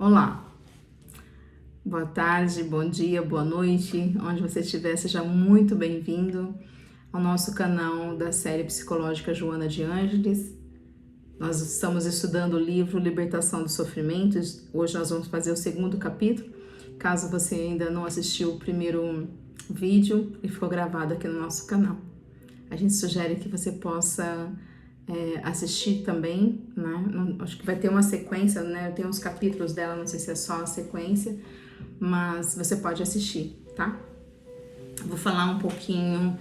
Olá, boa tarde, bom dia, boa noite, onde você estiver, seja muito bem-vindo ao nosso canal da série psicológica Joana de Ângeles. Nós estamos estudando o livro Libertação dos Sofrimentos. Hoje nós vamos fazer o segundo capítulo. Caso você ainda não assistiu o primeiro vídeo, ele ficou gravado aqui no nosso canal. A gente sugere que você possa assistir também, né? Acho que vai ter uma sequência, né? Tem uns capítulos dela, não sei se é só a sequência, mas você pode assistir, tá? Vou falar um pouquinho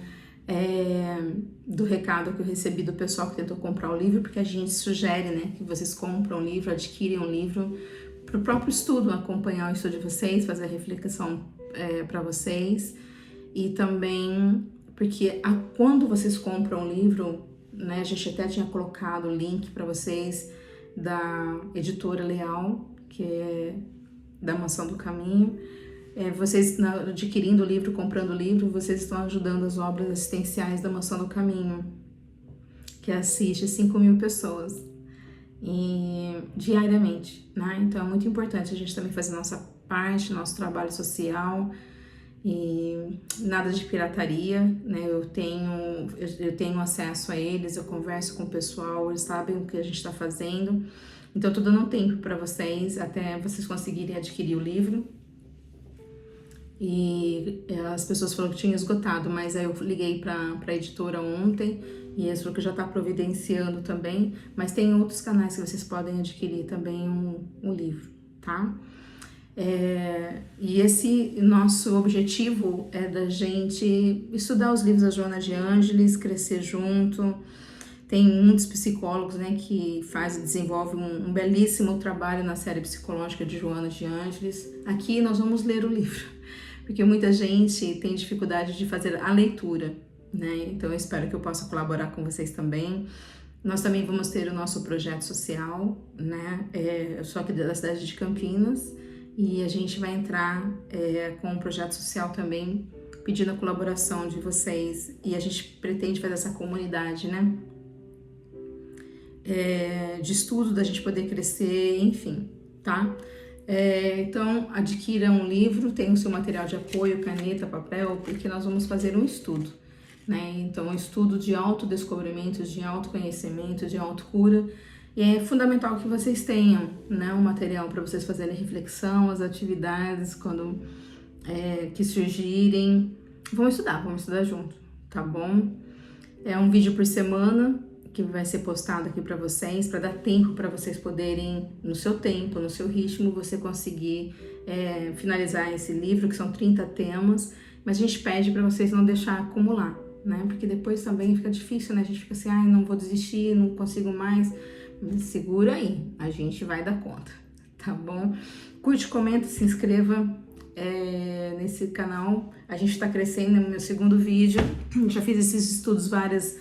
do recado que eu recebi do pessoal que tentou comprar o livro, porque a gente sugere, né, que vocês compram um livro, adquirem um livro para o próprio estudo, acompanhar o estudo de vocês, fazer a reflexão para vocês, e também porque quando vocês compram um livro, né, a gente até tinha colocado o link para vocês da editora Leal, que é da Maçã do Caminho. Vocês adquirindo o livro, comprando o livro, vocês estão ajudando as obras assistenciais da Maçã do Caminho, que assiste 5.000 pessoas diariamente, né? Então é muito importante a gente também fazer nossa parte, nosso trabalho social. E nada de pirataria, né? Eu tenho acesso a eles, eu converso com o pessoal, eles sabem o que a gente está fazendo. Então eu tô dando um tempo para vocês até vocês conseguirem adquirir o livro. E as pessoas falaram que tinha esgotado, mas aí eu liguei para a editora ontem e eles falaram que já está providenciando também. Mas tem outros canais que vocês podem adquirir também um livro, tá? E esse nosso objetivo é da gente estudar os livros da Joana de Ângeles, crescer junto. Tem muitos psicólogos, né, que desenvolvem um belíssimo trabalho na série psicológica de Joana de Ângeles. Aqui nós vamos ler o livro, porque muita gente tem dificuldade de fazer a leitura, né? Então eu espero que eu possa colaborar com vocês também. Nós também vamos ter o nosso projeto social, né? Eu sou aqui da cidade de Campinas, e a gente vai entrar com um projeto social também, pedindo a colaboração de vocês, e a gente pretende fazer essa comunidade, né? De estudo, da gente poder crescer, enfim, tá? Então, adquira um livro, tem o seu material de apoio, caneta, papel, porque nós vamos fazer um estudo, né? Então, um estudo de autodescobrimento, de autoconhecimento, de autocura. E é fundamental que vocês tenham, né, um material para vocês fazerem reflexão, as atividades quando que surgirem. Vamos estudar junto, tá bom? É um vídeo por semana que vai ser postado aqui para vocês, para dar tempo para vocês poderem, no seu tempo, no seu ritmo, você conseguir finalizar esse livro, que são 30 temas, mas a gente pede para vocês não deixar acumular, né? Porque depois também fica difícil, né? A gente fica assim, não vou desistir, não consigo mais. Segura aí, a gente vai dar conta, tá bom? Curte, comenta, se inscreva nesse canal. A gente tá crescendo, no meu segundo vídeo. Já fiz esses estudos vários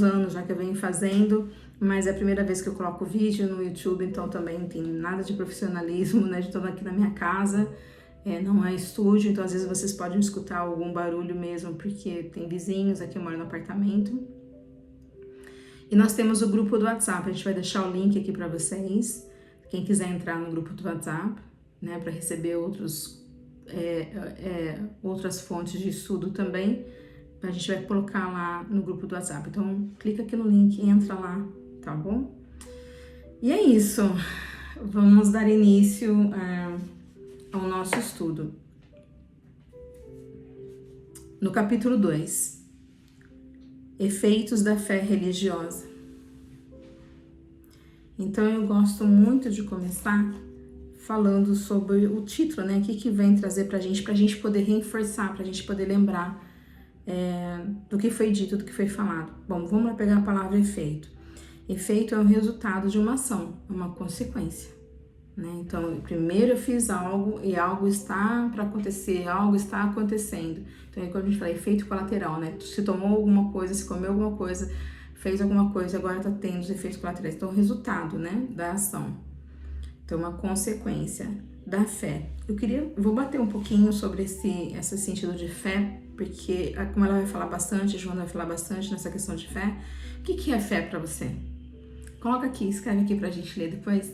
anos já que eu venho fazendo, mas é a primeira vez que eu coloco vídeo no YouTube, então também não tem nada de profissionalismo, né? Estou aqui na minha casa, não é estúdio, então às vezes vocês podem escutar algum barulho mesmo, porque tem vizinhos, aqui eu moro no apartamento. E nós temos o grupo do WhatsApp, a gente vai deixar o link aqui para vocês, quem quiser entrar no grupo do WhatsApp, né, para receber outras fontes de estudo também, a gente vai colocar lá no grupo do WhatsApp. Então, clica aqui no link e entra lá, tá bom? E é isso, vamos dar início ao nosso estudo. No capítulo 2. Efeitos da fé religiosa. Então eu gosto muito de começar falando sobre o título, né? O que vem trazer pra gente poder reforçar, pra gente poder lembrar do que foi dito, do que foi falado. Bom, vamos lá pegar a palavra efeito. Efeito é o resultado de uma ação, é uma consequência, né? Então, primeiro eu fiz algo e algo está para acontecer, algo está acontecendo. Então, é quando a gente fala efeito colateral, né? Se tomou alguma coisa, se comeu alguma coisa, fez alguma coisa, agora está tendo os efeitos colaterais. Então, o resultado, né, da ação. Então, uma consequência da fé. Vou bater um pouquinho sobre esse sentido de fé, porque como ela vai falar bastante, a Joana vai falar bastante nessa questão de fé. O que é fé para você? Coloca aqui, escreve aqui pra gente ler depois.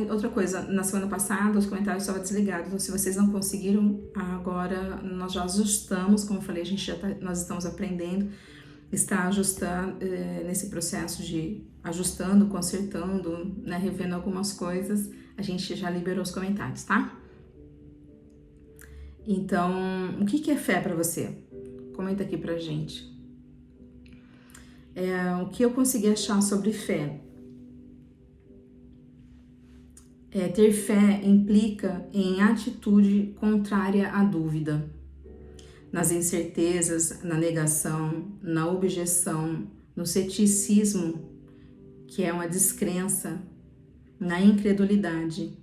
Outra coisa, na semana passada os comentários estavam desligados, então se vocês não conseguiram, agora nós já ajustamos, como eu falei, nós estamos aprendendo, está ajustando, nesse processo de ajustando, consertando, né, revendo algumas coisas, a gente já liberou os comentários, tá? Então, o que é fé para você? Comenta aqui pra gente. O que eu consegui achar sobre fé? Ter fé implica em atitude contrária à dúvida, nas incertezas, na negação, na objeção, no ceticismo, que é uma descrença, na incredulidade.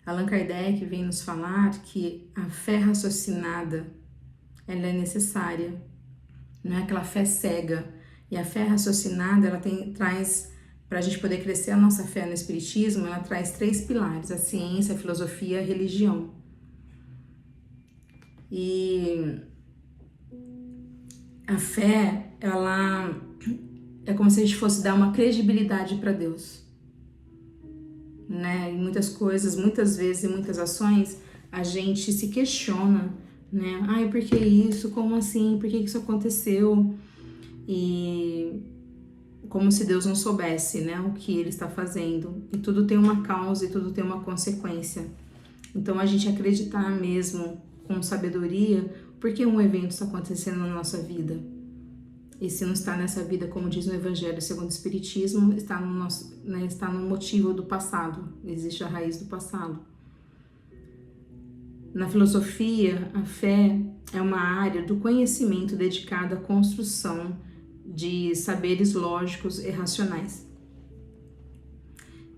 Allan Kardec vem nos falar que a fé raciocinada, ela é necessária, não é aquela fé cega. E a fé raciocinada, ela traz, para a gente poder crescer a nossa fé no Espiritismo, ela traz 3 pilares: a ciência, a filosofia e a religião. E a fé, ela é como se a gente fosse dar uma credibilidade para Deus, né? Em muitas coisas, muitas vezes, em muitas ações, a gente se questiona, né? Ai, por que isso? Como assim? Por que isso aconteceu? E como se Deus não soubesse, né, o que Ele está fazendo. E tudo tem uma causa e tudo tem uma consequência. Então, a gente acreditar mesmo com sabedoria por que um evento está acontecendo na nossa vida. E se não está nessa vida, como diz no Evangelho segundo o Espiritismo, está no motivo do passado. Existe a raiz do passado. Na filosofia, a fé é uma área do conhecimento dedicada à construção de saberes lógicos e racionais.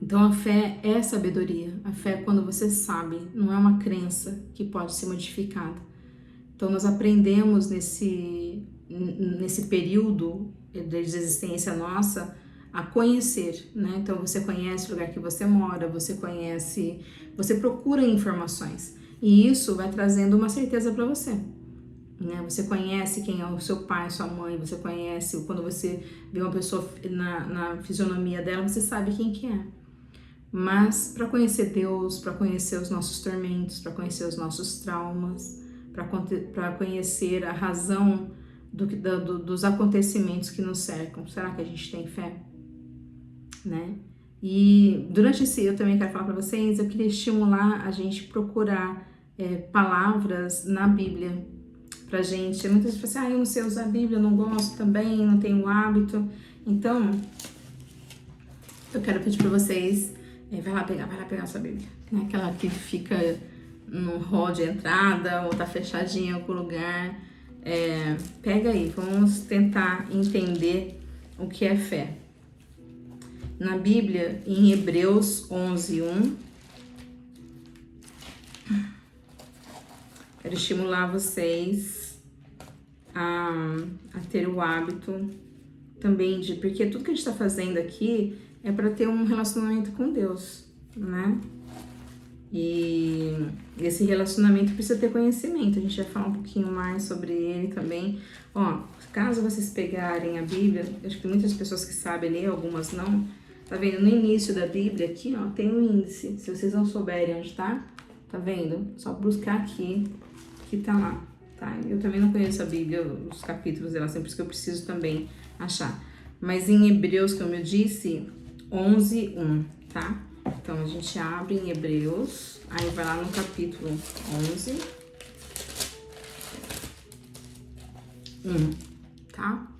Então a fé é sabedoria. A fé é quando você sabe, não é uma crença que pode ser modificada. Então nós aprendemos nesse período de existência nossa a conhecer, né? Então você conhece o lugar que você mora, você procura informações e isso vai trazendo uma certeza para você, né? Você conhece quem é o seu pai, sua mãe, você conhece, quando você vê uma pessoa na fisionomia dela, você sabe quem que é. Mas para conhecer Deus, para conhecer os nossos tormentos, para conhecer os nossos traumas, para conhecer a razão dos acontecimentos que nos cercam, será que a gente tem fé? Né? E durante eu também quero falar para vocês, eu queria estimular a gente procurar palavras na Bíblia pra gente. Muitas pessoas falam assim, eu não sei usar a Bíblia, eu não gosto também, não tenho hábito. Então, eu quero pedir para vocês, vai lá pegar a sua Bíblia, né? Aquela que fica no hall de entrada ou tá fechadinha em algum lugar. Pega aí, vamos tentar entender o que é fé. Na Bíblia, em Hebreus 11:1, quero estimular vocês a ter o hábito também porque tudo que a gente está fazendo aqui é para ter um relacionamento com Deus, né? E esse relacionamento precisa ter conhecimento, a gente vai falar um pouquinho mais sobre ele também. Ó, caso vocês pegarem a Bíblia, acho que muitas pessoas que sabem ler, algumas não, tá vendo? No início da Bíblia aqui, ó, tem um índice, se vocês não souberem onde tá vendo? Só buscar aqui, que tá lá, tá? Eu também não conheço a Bíblia, os capítulos dela, sempre que eu preciso também achar. Mas em Hebreus, como eu disse, 11:1, tá? Então, a gente abre em Hebreus, aí vai lá no capítulo 11, 1, tá?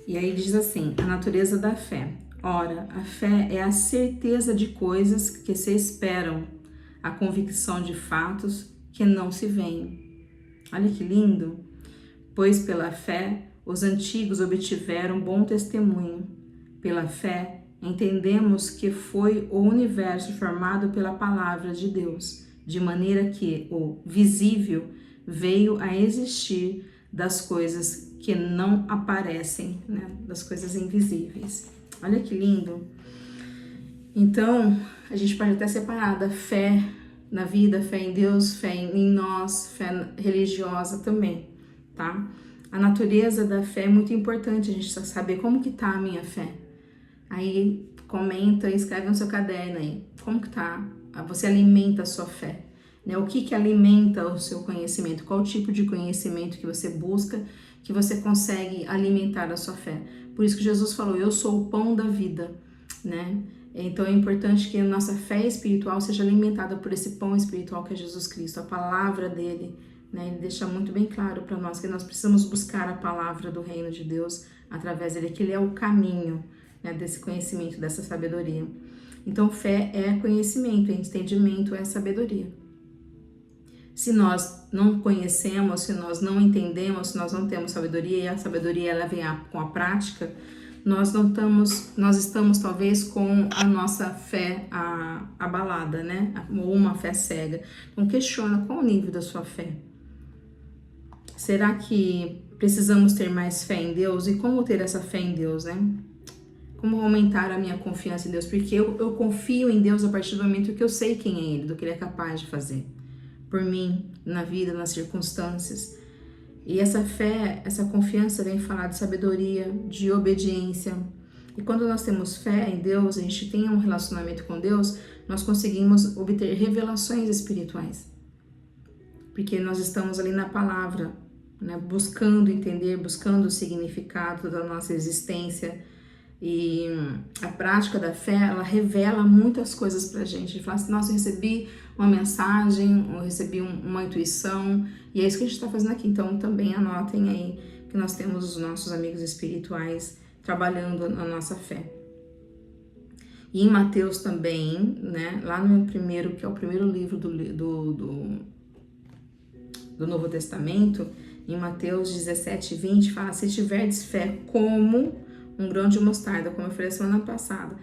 E aí diz assim, a natureza da fé. Ora, a fé é a certeza de coisas que se esperam, a convicção de fatos que não se veem. Olha que lindo! Pois pela fé, os antigos obtiveram bom testemunho. Pela fé, entendemos que foi o universo formado pela palavra de Deus, de maneira que o visível veio a existir das coisas que não aparecem, né? Das coisas invisíveis. Olha que lindo! Então, a gente pode até separar da fé na vida, fé em Deus, fé em nós, fé religiosa também, tá? A natureza da fé é muito importante a gente saber como que tá a minha fé. Aí, Comenta e escreve no seu caderno aí. Como que tá? Você alimenta a sua fé, né? O que alimenta o seu conhecimento? Qual tipo de conhecimento que você busca, que você consegue alimentar a sua fé? Por isso que Jesus falou, eu sou o pão da vida, né? Então é importante que a nossa fé espiritual seja alimentada por esse pão espiritual que é Jesus Cristo, a palavra dele, né? Ele deixa muito bem claro para nós que nós precisamos buscar a palavra do reino de Deus através dele, que ele é o caminho, né, desse conhecimento, dessa sabedoria. Então fé é conhecimento, é entendimento, é sabedoria. Se nós não conhecemos, se nós não entendemos, se nós não temos sabedoria, e a sabedoria ela vem com a prática, nós estamos talvez com a nossa fé abalada, né? Ou uma fé cega. Então questiona qual o nível da sua fé. Será que precisamos ter mais fé em Deus? E como ter essa fé em Deus, né? Como aumentar a minha confiança em Deus? Porque eu confio em Deus a partir do momento que eu sei quem é Ele, do que Ele é capaz de fazer por mim, na vida, nas circunstâncias. E essa fé, essa confiança vem falar de sabedoria, de obediência. E quando nós temos fé em Deus, a gente tem um relacionamento com Deus, nós conseguimos obter revelações espirituais. Porque nós estamos ali na palavra, né, buscando entender, buscando o significado da nossa existência. E a prática da fé, ela revela muitas coisas pra gente. A gente fala assim, nossa, eu recebi uma mensagem, eu recebi uma intuição, e é isso que a gente está fazendo aqui. Então também anotem aí que nós temos os nossos amigos espirituais trabalhando a nossa fé. E em Mateus também, né, lá no primeiro, que é o primeiro livro do Novo Testamento, em Mateus 17:20, fala, se tiverdes fé como um grão de mostarda, como eu falei semana passada,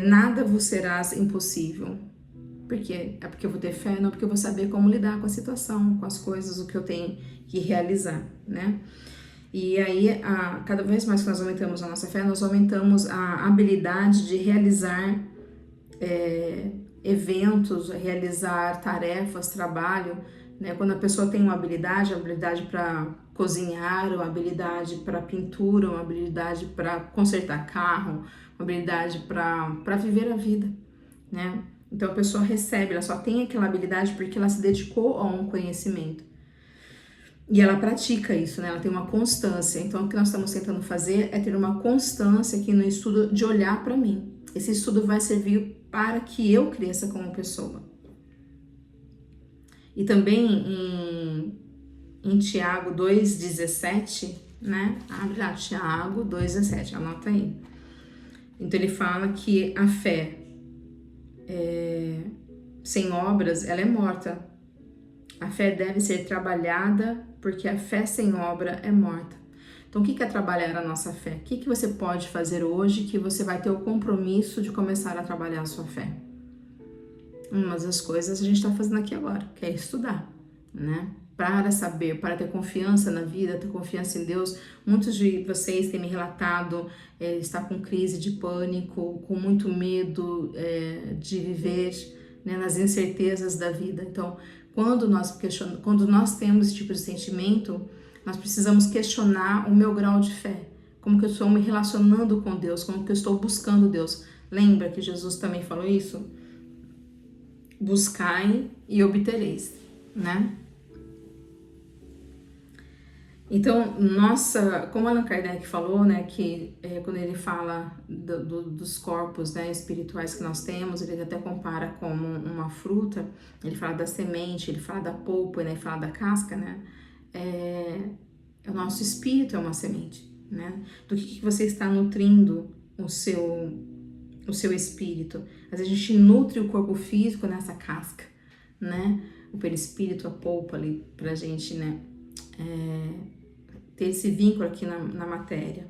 nada vos será impossível. Porque eu vou ter fé, não porque eu vou saber como lidar com a situação, com as coisas, o que eu tenho que realizar, né? E aí, cada vez mais que nós aumentamos a nossa fé, nós aumentamos a habilidade de realizar eventos, realizar tarefas, trabalho, né? Quando a pessoa tem uma habilidade para cozinhar, uma habilidade para pintura, uma habilidade para consertar carro, uma habilidade para viver a vida, né? Então a pessoa recebe, ela só tem aquela habilidade porque ela se dedicou a um conhecimento. E ela pratica isso, né? Ela tem uma constância. Então o que nós estamos tentando fazer é ter uma constância aqui no estudo de olhar para mim. Esse estudo vai servir para que eu cresça como pessoa. E também em Tiago 2,17, né? Abre lá, Tiago 2,17, anota aí. Então ele fala que a fé sem obras, ela é morta. A fé deve ser trabalhada, porque a fé sem obra é morta. Então, o que é trabalhar a nossa fé? O que você pode fazer hoje que você vai ter o compromisso de começar a trabalhar a sua fé? Uma das coisas a gente está fazendo aqui agora, que é estudar, né? Para saber, para ter confiança na vida, ter confiança em Deus. Muitos de vocês têm me relatado estar com crise de pânico, com muito medo de viver, né, nas incertezas da vida. Então, quando nós temos esse tipo de sentimento, nós precisamos questionar o meu grau de fé. Como que eu estou me relacionando com Deus, como que eu estou buscando Deus. Lembra que Jesus também falou isso? Buscai e obtereis, né? Então, como Allan Kardec falou, né, que quando ele fala dos corpos, né, espirituais que nós temos, ele até compara como uma fruta, ele fala da semente, ele fala da polpa, né, ele fala da casca, né, o nosso espírito é uma semente, né, do que você está nutrindo o seu espírito. Às vezes a gente nutre o corpo físico nessa casca, né, o perispírito, a polpa ali, pra gente, né, ter esse vínculo aqui na matéria.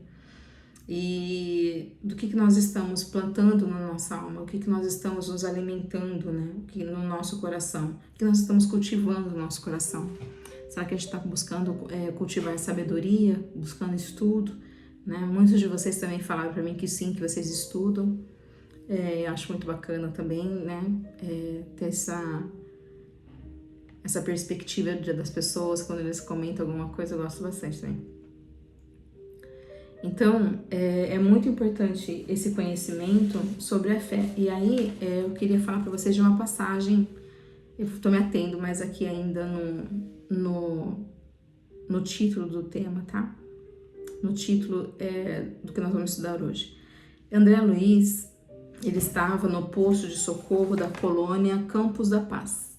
E do que nós estamos plantando na nossa alma, o que nós estamos nos alimentando, né? No nosso coração, o que nós estamos cultivando no nosso coração. Será que a gente está buscando cultivar sabedoria, buscando estudo, né? Muitos de vocês também falaram para mim que sim, que vocês estudam. Eu acho muito bacana também, né? Ter essa perspectiva das pessoas, quando eles comentam alguma coisa, eu gosto bastante também. Então, é muito importante esse conhecimento sobre a fé. E aí, eu queria falar para vocês de uma passagem, eu estou me atendo mais aqui ainda no título do tema, tá? No título do que nós vamos estudar hoje. André Luiz, ele estava no posto de socorro da colônia Campos da Paz,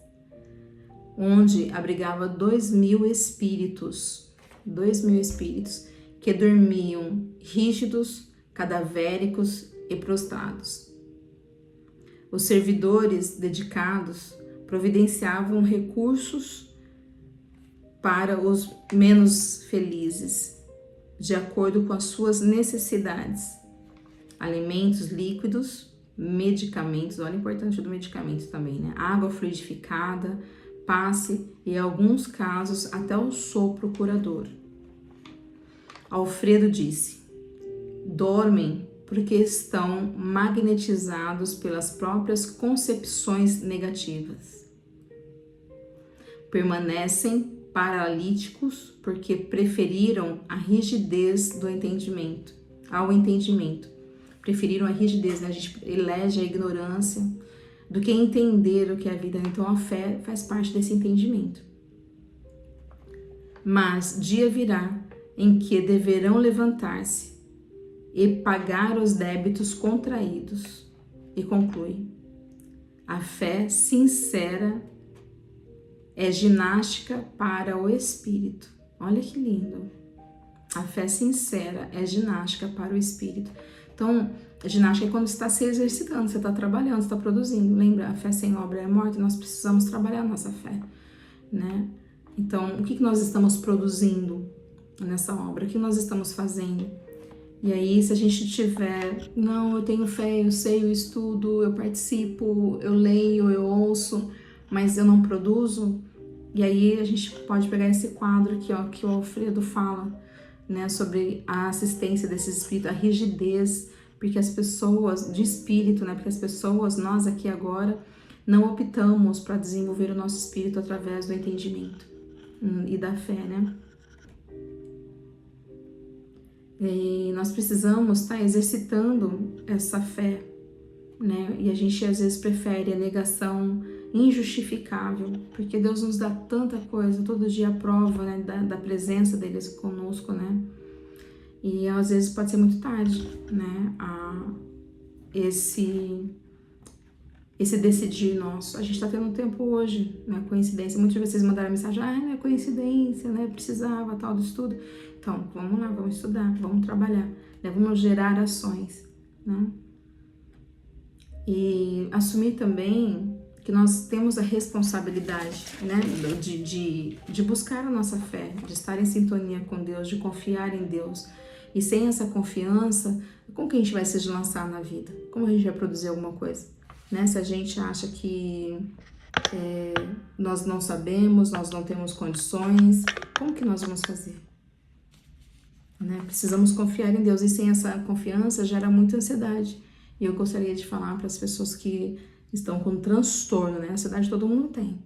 onde abrigava 2.000 espíritos, 2.000 espíritos que dormiam rígidos, cadavéricos e prostrados. Os servidores dedicados providenciavam recursos para os menos felizes, de acordo com as suas necessidades. Alimentos líquidos, medicamentos, olha o importante do medicamento também, né? Água fluidificada, passe e, em alguns casos, até o sopro curador. Alfredo disse: dormem porque estão magnetizados pelas próprias concepções negativas. Permanecem paralíticos porque preferiram a rigidez do entendimento, ao entendimento. Preferiram a rigidez, né? A gente elege a ignorância do que entender o que é a vida. Então a fé faz parte desse entendimento. Mas dia virá em que deverão levantar-se e pagar os débitos contraídos. E conclui: a fé sincera é ginástica para o espírito. Olha que lindo. A fé sincera é ginástica para o espírito. Então, a ginástica é quando você está se exercitando, você está trabalhando, você está produzindo. Lembra, a fé sem obra é morta, nós precisamos trabalhar a nossa fé, né? Então, o que nós estamos produzindo nessa obra? O que nós estamos fazendo? E aí, se a gente tiver, não, eu tenho fé, eu sei, eu estudo, eu participo, eu leio, eu ouço, mas eu não produzo, e aí a gente pode pegar esse quadro aqui, ó, que o Alfredo fala, né, sobre a assistência desse espírito, a rigidez, porque as pessoas, de espírito, né, porque as pessoas, nós aqui agora, não optamos para desenvolver o nosso espírito através do entendimento e da fé, né? E nós precisamos estar exercitando essa fé, né? E a gente às vezes prefere a negação injustificável, porque Deus nos dá tanta coisa, todo dia a prova, né, da presença deles conosco, né? E às vezes pode ser muito tarde, né? Esse decidir nosso. A gente tá tendo um tempo hoje, né? Coincidência. Muitas vezes vocês mandaram mensagem: não é coincidência, né? Precisava tal do estudo. Então, vamos lá, vamos estudar, vamos trabalhar, né? Vamos gerar ações, né? E assumir também que nós temos a responsabilidade, né, de buscar a nossa fé, de estar em sintonia com Deus, de confiar em Deus. E sem essa confiança, como que a gente vai se lançar na vida? Como a gente vai produzir alguma coisa? Né? Se a gente acha que nós não sabemos, nós não temos condições, como que nós vamos fazer? Né? Precisamos confiar em Deus, e sem essa confiança gera muita ansiedade. E eu gostaria de falar para as pessoas que estão com transtorno, né? Ansiedade todo mundo tem,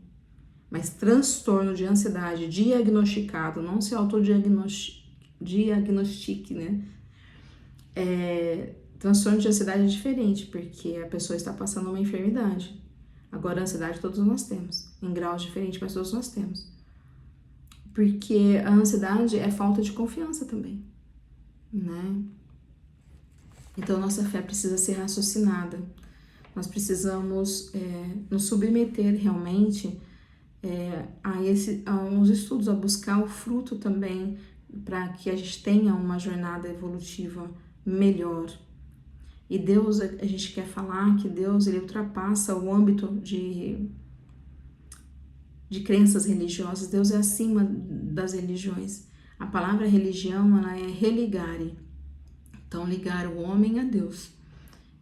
mas transtorno de ansiedade diagnosticado, não se autodiagnostique, né? Transtorno de ansiedade é diferente, porque a pessoa está passando uma enfermidade. Agora, a ansiedade todos nós temos, em graus diferentes, mas todos nós temos. Porque a ansiedade é falta de confiança também, né? Então, nossa fé precisa ser raciocinada. Nós precisamos nos submeter realmente a uns estudos, a buscar o fruto também, para que a gente tenha uma jornada evolutiva melhor. E Deus, a gente quer falar que Deus, ele ultrapassa o âmbito de crenças religiosas. Deus é acima das religiões. A palavra religião, ela é religare. Então, ligar o homem a Deus.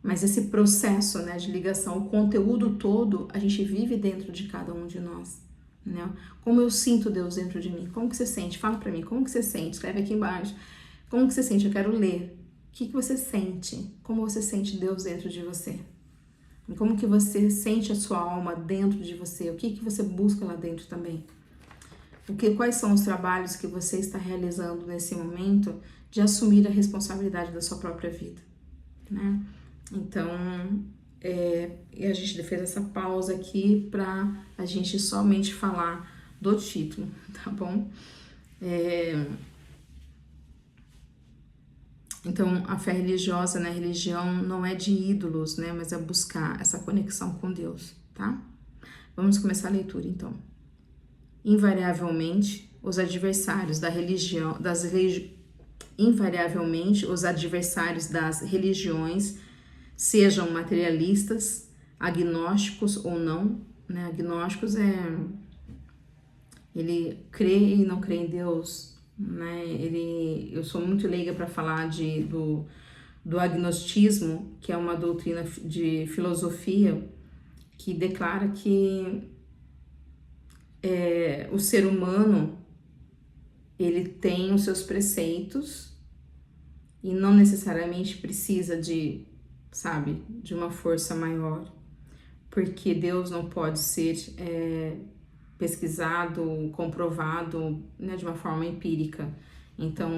Mas esse processo, né, de ligação, o conteúdo todo, a gente vive dentro de cada um de nós, né? Como eu sinto Deus dentro de mim? Como que você sente? Fala pra mim, como que você sente? Escreve aqui embaixo. Como que você sente? Eu quero ler. O que você sente? Como você sente Deus dentro de você? E como que você sente a sua alma dentro de você? O que você busca lá dentro também? Quais são os trabalhos que você está realizando nesse momento de assumir a responsabilidade da sua própria vida, né? Então, e a gente fez essa pausa aqui para a gente somente falar do título, tá bom? Então, a fé religiosa, né? A religião não é de ídolos, né? Mas é buscar essa conexão com Deus, tá? Vamos começar a leitura, então. Invariavelmente, os adversários da religião, invariavelmente, os adversários das religiões, sejam materialistas, agnósticos ou não, né? Agnósticos ele crê e não crê em Deus, né? Eu sou muito leiga para falar do agnostismo, que é uma doutrina de filosofia que declara que o ser humano ele tem os seus preceitos e não necessariamente precisa de uma força maior, porque Deus não pode ser pesquisado, comprovado, né, de uma forma empírica. Então,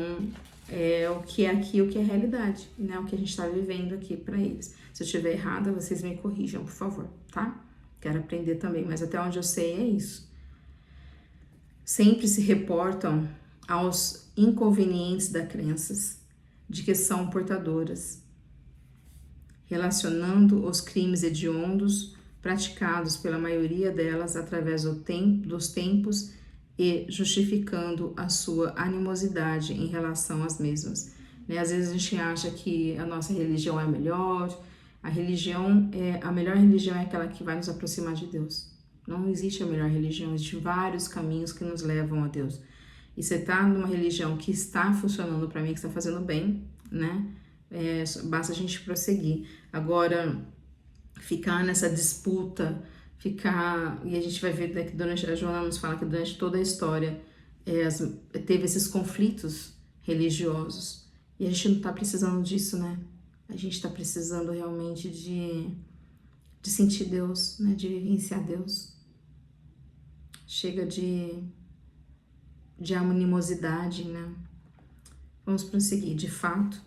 o que é aqui, o que é realidade, né, o que a gente está vivendo aqui para eles. Se eu estiver errada, vocês me corrijam, por favor, tá? Quero aprender também, mas até onde eu sei é isso. Sempre se reportam aos inconvenientes das crenças de que são portadoras, relacionando os crimes hediondos praticados pela maioria delas através dos tempos e justificando a sua animosidade em relação às mesmas. Né? Às vezes a gente acha que a nossa religião é a melhor, a melhor religião é aquela que vai nos aproximar de Deus. Não existe a melhor religião, existem vários caminhos que nos levam a Deus. E você está numa religião que está funcionando para mim, que está fazendo bem, né? Basta a gente prosseguir. Agora, ficar nessa disputa, e a gente vai ver, né, que a Joana nos fala que durante toda a história teve esses conflitos religiosos. E a gente não está precisando disso, né? A gente está precisando realmente de sentir Deus, né? De vivenciar Deus. Chega de animosidade, né? Vamos prosseguir. De fato,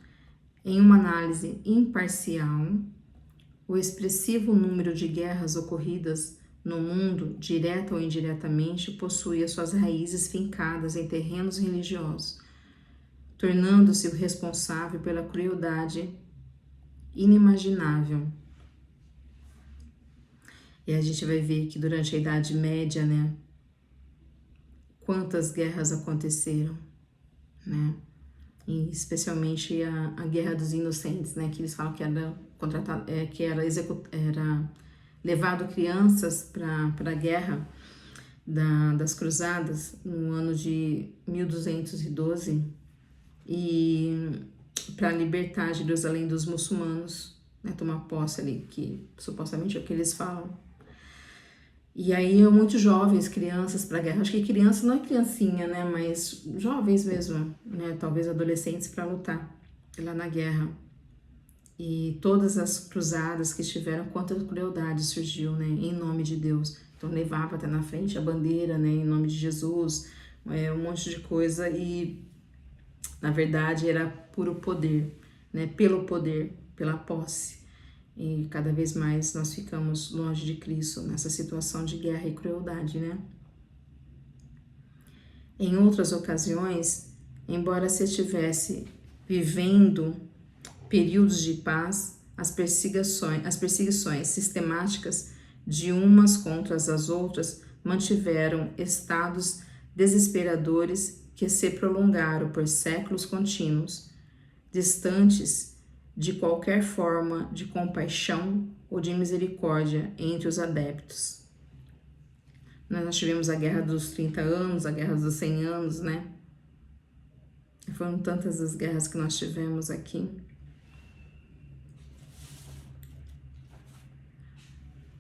em uma análise imparcial, o expressivo número de guerras ocorridas no mundo, direta ou indiretamente, possui as suas raízes fincadas em terrenos religiosos, tornando-se o responsável pela crueldade inimaginável. E a gente vai ver que durante a Idade Média, né, quantas guerras aconteceram, né? E especialmente a Guerra dos Inocentes, né, que eles falam que era levado crianças para a guerra das Cruzadas no ano de 1212 e para libertar Jerusalém dos muçulmanos, né, tomar posse ali, que supostamente é o que eles falam. E aí muitos jovens, crianças para a guerra. Acho que criança não é criancinha, né? Mas jovens mesmo, né? Talvez adolescentes para lutar lá na guerra. E todas as cruzadas que tiveram, quanta crueldade surgiu, né? Em nome de Deus. Então levava até na frente a bandeira, né? Em nome de Jesus, um monte de coisa. E na verdade era puro poder, né? Pelo poder, pela posse. E cada vez mais nós ficamos longe de Cristo nessa situação de guerra e crueldade, né? Em outras ocasiões, embora se estivesse vivendo períodos de paz, as perseguições sistemáticas de umas contra as outras mantiveram estados desesperadores que se prolongaram por séculos contínuos, distantes de qualquer forma de compaixão ou de misericórdia entre os adeptos. Nós tivemos a Guerra dos 30 anos, a Guerra dos 100 anos, né? Foram tantas as guerras que nós tivemos aqui.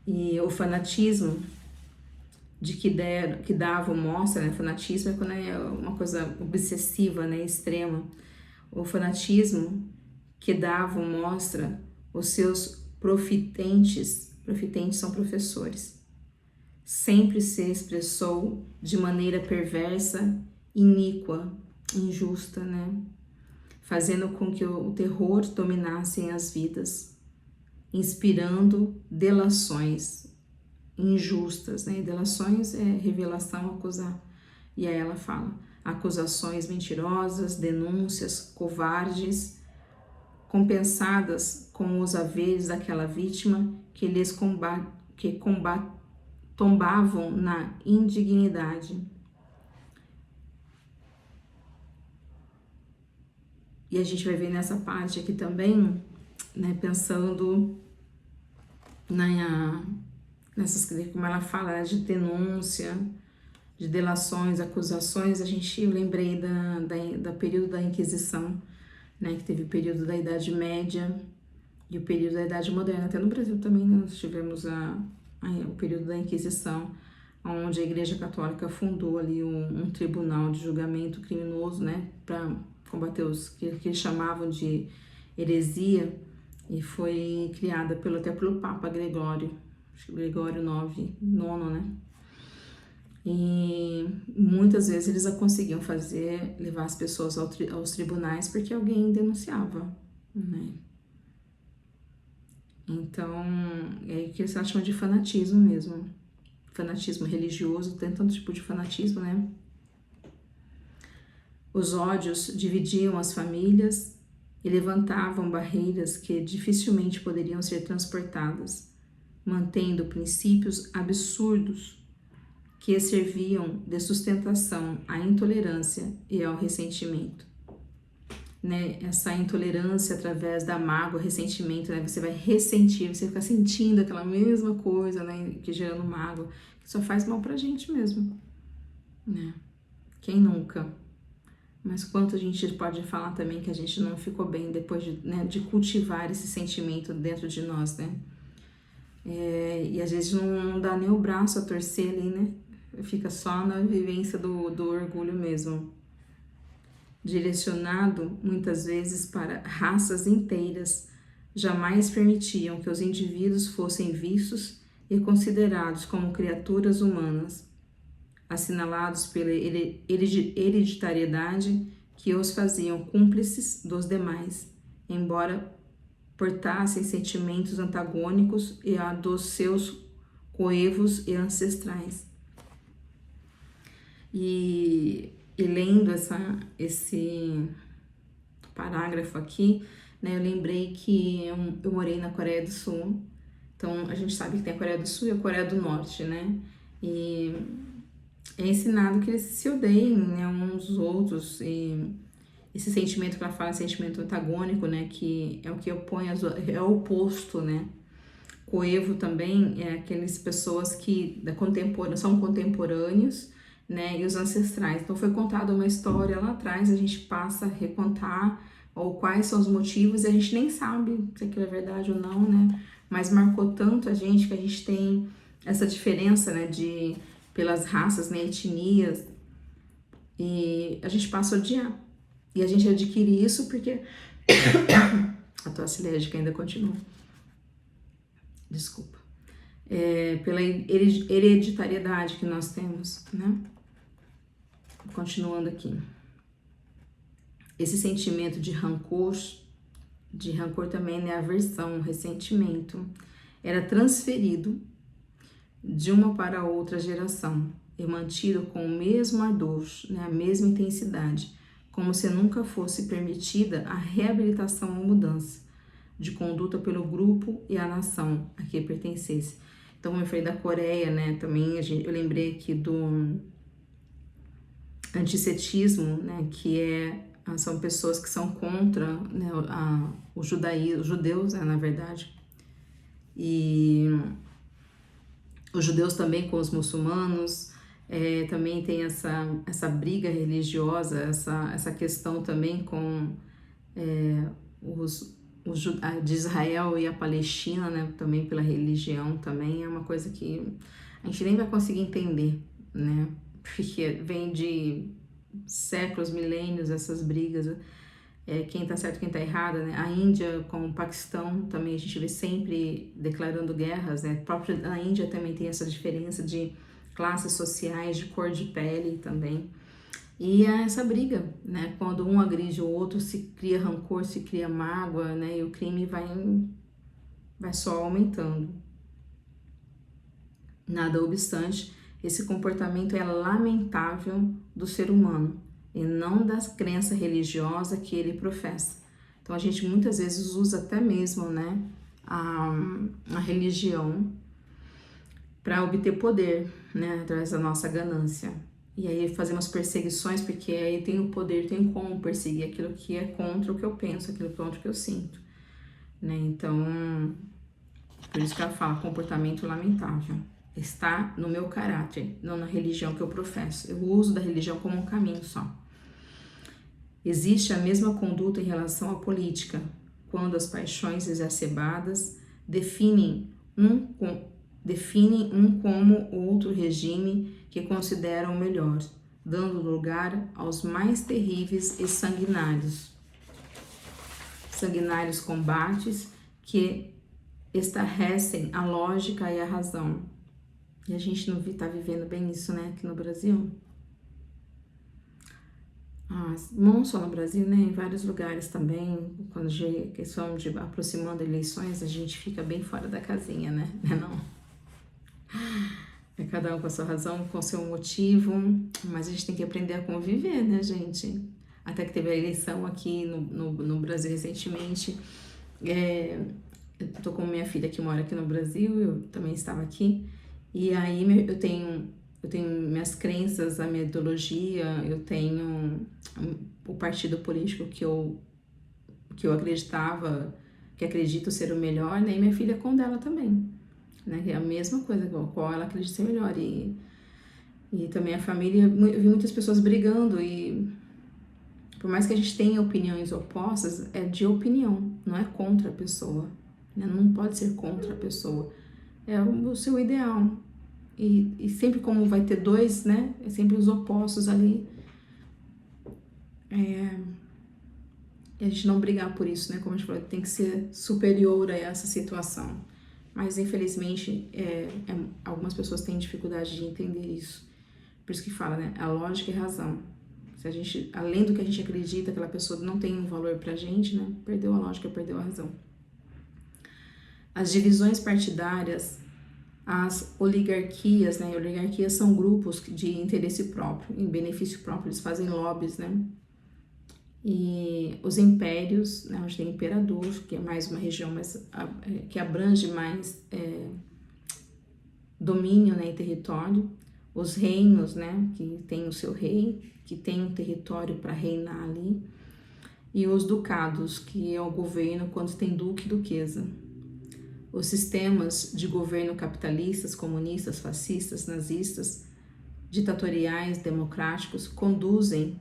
E o fanatismo que davam mostra, né? Fanatismo é quando é uma coisa obsessiva, né? Extrema. O fanatismo que davam mostra os seus profitentes são professores. Sempre se expressou de maneira perversa, iníqua, injusta, né? fazendo com que o terror dominasse as vidas, inspirando delações injustas, né? Delações é revelação, acusar. E aí ela fala: acusações mentirosas, denúncias covardes, compensadas com os haveres daquela vítima que lhes tombavam na indignidade. E a gente vai ver nessa parte aqui também, né, pensando nessas, como ela fala, de denúncia, de delações, acusações. Eu lembrei da período da Inquisição, né, que teve o período da Idade Média e o período da Idade Moderna. Até no Brasil também, né, nós tivemos o período da Inquisição, onde a Igreja Católica fundou ali um tribunal de julgamento criminoso, né, para combater os que eles chamavam de heresia, e foi criada até pelo Papa Gregório, acho que Gregório IX, né? E muitas vezes eles conseguiam levar as pessoas aos tribunais porque alguém denunciava, né? Então, é o que eles acham de fanatismo mesmo. Fanatismo religioso, tem tanto tipo de fanatismo, né? Os ódios dividiam as famílias e levantavam barreiras que dificilmente poderiam ser transportadas, mantendo princípios absurdos que serviam de sustentação à intolerância e ao ressentimento. Né? Essa intolerância através da mágoa, ressentimento, né? Você vai ressentir, você fica sentindo aquela mesma coisa, né? Que gerando mágoa, que só faz mal pra gente mesmo, né? Quem nunca? Mas quanto a gente pode falar também que a gente não ficou bem depois de cultivar esse sentimento dentro de nós, né? E às vezes não dá nem o braço a torcer ali, né? Fica só na vivência do orgulho mesmo. Direcionado muitas vezes para raças inteiras, jamais permitiam que os indivíduos fossem vistos e considerados como criaturas humanas, assinalados pela hereditariedade que os faziam cúmplices dos demais, embora portassem sentimentos antagônicos e a dos seus coevos e ancestrais. E lendo esse parágrafo aqui, né, eu lembrei que eu morei na Coreia do Sul. Então a gente sabe que tem a Coreia do Sul e a Coreia do Norte, né? E é ensinado que eles se odeiem, né, uns dos outros, e esse sentimento que ela fala, sentimento antagônico, né, que é o que opõe, é o oposto, né. Coevo também é aquelas pessoas que são contemporâneos, né, e os ancestrais. Então foi contada uma história lá atrás, a gente passa a recontar, ou quais são os motivos, e a gente nem sabe se aquilo é verdade ou não, né, mas marcou tanto a gente que a gente tem essa diferença, né, pelas raças, né, etnias, e a gente passa a odiar. E a gente adquire isso porque a tosse alérgica ainda continua. Desculpa. Pela hereditariedade que nós temos, né? Continuando aqui. Esse sentimento de rancor também, né, aversão, ressentimento, era transferido de uma para outra geração e mantido com o mesmo ardor, né, a mesma intensidade, como se nunca fosse permitida a reabilitação ou mudança de conduta pelo grupo e a nação a que pertencesse. Então, como eu falei da Coreia, né, também eu lembrei aqui do antissetismo, né, que são pessoas que são contra, né, os judeus, né, na verdade, e os judeus também com os muçulmanos. Também tem essa briga religiosa, essa questão também com de Israel e a Palestina, né, também pela religião, também é uma coisa que a gente nem vai conseguir entender, né, porque vem de séculos, milênios essas brigas, quem tá certo, quem tá errado, né? A Índia com o Paquistão também a gente vê sempre declarando guerras, né? Próprio na Índia também tem essa diferença de classes sociais, de cor de pele também. E é essa briga, né? Quando um agride o outro, se cria rancor, se cria mágoa, né? E o crime vai só aumentando. Nada obstante, esse comportamento é lamentável do ser humano e não da crença religiosa que ele professa. Então a gente muitas vezes usa até mesmo, né, a religião para obter poder, né, através da nossa ganância. E aí fazemos perseguições porque aí tem o poder, tem como perseguir aquilo que é contra o que eu penso, aquilo contra o que eu sinto, né? Então, por isso que ela fala comportamento lamentável. Está no meu caráter, não na religião que eu professo. Eu uso da religião como um caminho só. Existe a mesma conduta em relação à política, quando as paixões exacerbadas definem um como outro regime que consideram melhor, dando lugar aos mais terríveis e sanguinários combates que estarrecem a lógica e a razão. E a gente não está vivendo bem isso, né, aqui no Brasil. Não só no Brasil, né, em vários lugares também, quando a questão de aproximando eleições, a gente fica bem fora da casinha, né, não? É cada um com a sua razão, com o seu motivo, mas a gente tem que aprender a conviver, né, gente? Até que teve a eleição aqui no Brasil recentemente, eu tô com minha filha que mora aqui no Brasil, eu também estava aqui, e aí eu tenho minhas crenças, a minha ideologia, eu tenho o partido político que eu acreditava, que acredito ser o melhor, né? E minha filha com dela também, né? É a mesma coisa, qual ela acredita ser melhor. E também a família, eu vi muitas pessoas brigando e por mais que a gente tenha opiniões opostas, é de opinião, não é contra a pessoa, né? Não pode ser contra a pessoa, é o seu ideal. E sempre como vai ter dois, né? É sempre os opostos ali. E a gente não brigar por isso, né? Como a gente falou, tem que ser superior a essa situação. Mas infelizmente, algumas pessoas têm dificuldade de entender isso. Por isso que fala, né? A lógica e a razão. Se a gente, além do que a gente acredita, aquela pessoa não tem um valor pra gente, né? Perdeu a lógica, perdeu a razão. As divisões partidárias, as oligarquias, né? Oligarquias são grupos de interesse próprio, em benefício próprio, eles fazem lobbies, né? E os impérios, né? Onde tem imperador, que é mais uma região que abrange mais domínio, né? E território. Os reinos, né? Que tem o seu rei, que tem um território para reinar ali. E os ducados, que é o governo quando tem duque e duquesa. Os sistemas de governo capitalistas, comunistas, fascistas, nazistas, ditatoriais, democráticos, conduzem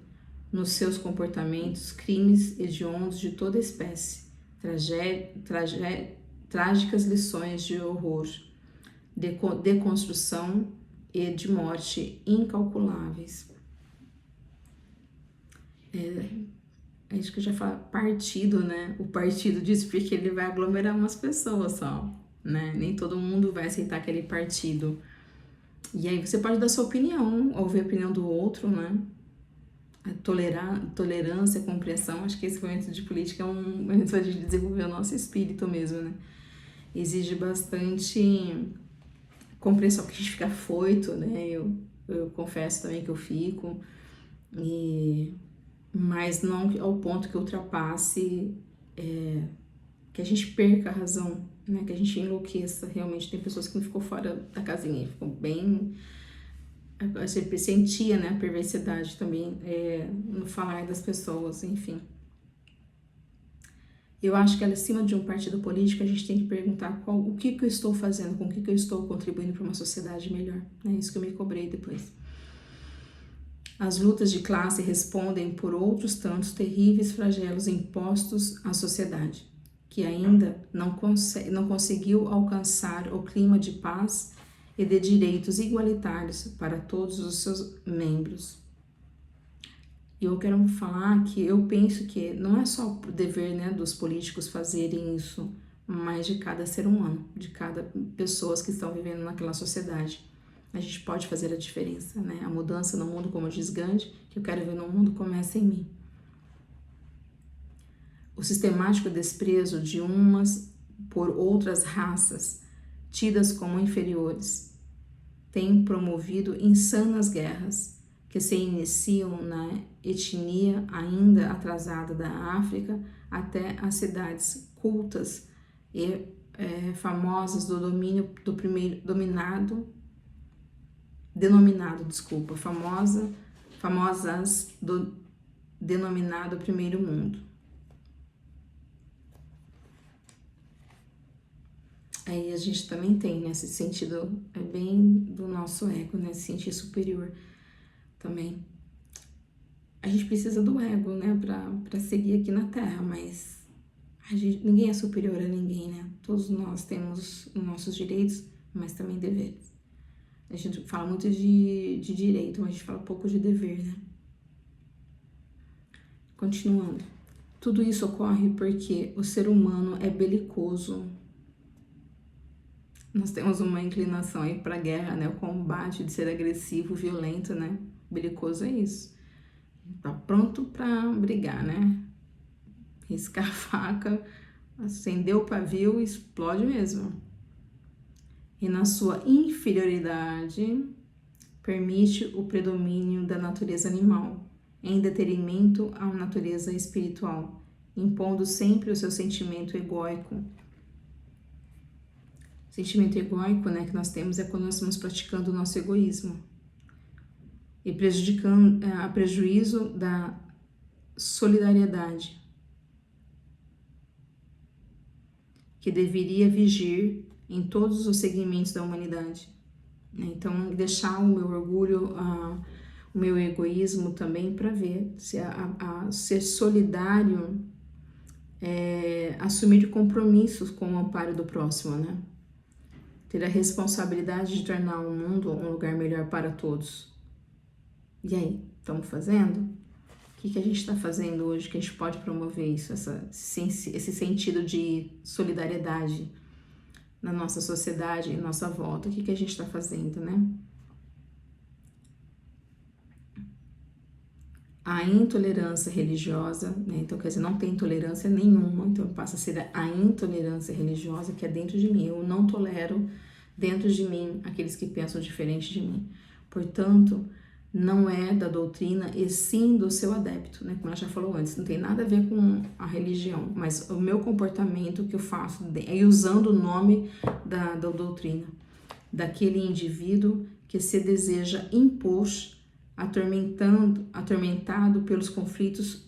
nos seus comportamentos crimes hediondos de toda espécie, trágicas lições de horror, de construção e de morte incalculáveis. Acho que eu já falo partido, né? O partido diz porque ele vai aglomerar umas pessoas só, né? Nem todo mundo vai aceitar aquele partido. E aí você pode dar sua opinião, ouvir a opinião do outro, né? A tolerância, a compreensão. Acho que esse momento de política é um momento pra gente desenvolver o nosso espírito mesmo, né? Exige bastante compreensão, porque a gente fica afoito, né? Eu confesso também que eu fico. Mas não ao ponto que ultrapasse, que a gente perca a razão, né? Que a gente enlouqueça. Realmente tem pessoas que não ficou fora da casinha, ficam bem... Você sentia, né, a perversidade também no falar das pessoas, enfim. Eu acho que acima de um partido político a gente tem que perguntar o que eu estou fazendo, com o que eu estou contribuindo para uma sociedade melhor. É isso que eu me cobrei depois. As lutas de classe respondem por outros tantos terríveis flagelos impostos à sociedade, que ainda não conseguiu alcançar o clima de paz e de direitos igualitários para todos os seus membros. E eu quero falar que eu penso que não é só o dever, né, dos políticos fazerem isso, mas de cada ser humano, de cada pessoa que estão vivendo naquela sociedade. a gente pode fazer a diferença, né? A mudança no mundo, como diz Gandhi, que eu quero ver no mundo, começa em mim. O sistemático desprezo de umas por outras raças, tidas como inferiores, tem promovido insanas guerras que se iniciam na etnia ainda atrasada da África até as cidades cultas e famosas do domínio do primeiro famosas do denominado primeiro mundo. Aí a gente também tem, né, esse sentido bem do nosso ego, né, se sentir superior também. A gente precisa do ego, né, pra seguir aqui na Terra, mas ninguém é superior a ninguém, né? Todos nós temos os nossos direitos, mas também deveres. A gente fala muito de direito, mas a gente fala pouco de dever, né? Continuando. Tudo isso ocorre porque o ser humano é belicoso. Nós temos uma inclinação aí para a guerra, né? O combate de ser agressivo, violento, né? Belicoso é isso. Tá pronto para brigar, né? Riscar a faca, acender o pavio e explode mesmo. E na sua inferioridade, permite o predomínio da natureza animal, em detrimento à natureza espiritual, impondo sempre o seu sentimento egóico. O sentimento egóico, né, que nós temos é quando nós estamos praticando o nosso egoísmo e prejudicando a prejuízo da solidariedade, que deveria vigir em todos os segmentos da humanidade. Então, deixar o meu orgulho, o meu egoísmo também para ver se ser solidário é assumir compromissos com o amparo do próximo, né? Ter a responsabilidade de tornar o mundo um lugar melhor para todos. E aí, estamos fazendo? O que a gente está fazendo hoje que a gente pode promover isso, esse sentido de solidariedade na nossa sociedade, em nossa volta? O que a gente está fazendo, né? A intolerância religiosa, né? Então, quer dizer, não tem tolerância nenhuma, então passa a ser a intolerância religiosa que é dentro de mim. Eu não tolero dentro de mim aqueles que pensam diferente de mim. Portanto, não é da doutrina e sim do seu adepto, né? Como ela já falou antes, não tem nada a ver com a religião, mas o meu comportamento que eu faço é usando o nome da doutrina, daquele indivíduo que se deseja impor, atormentado pelos conflitos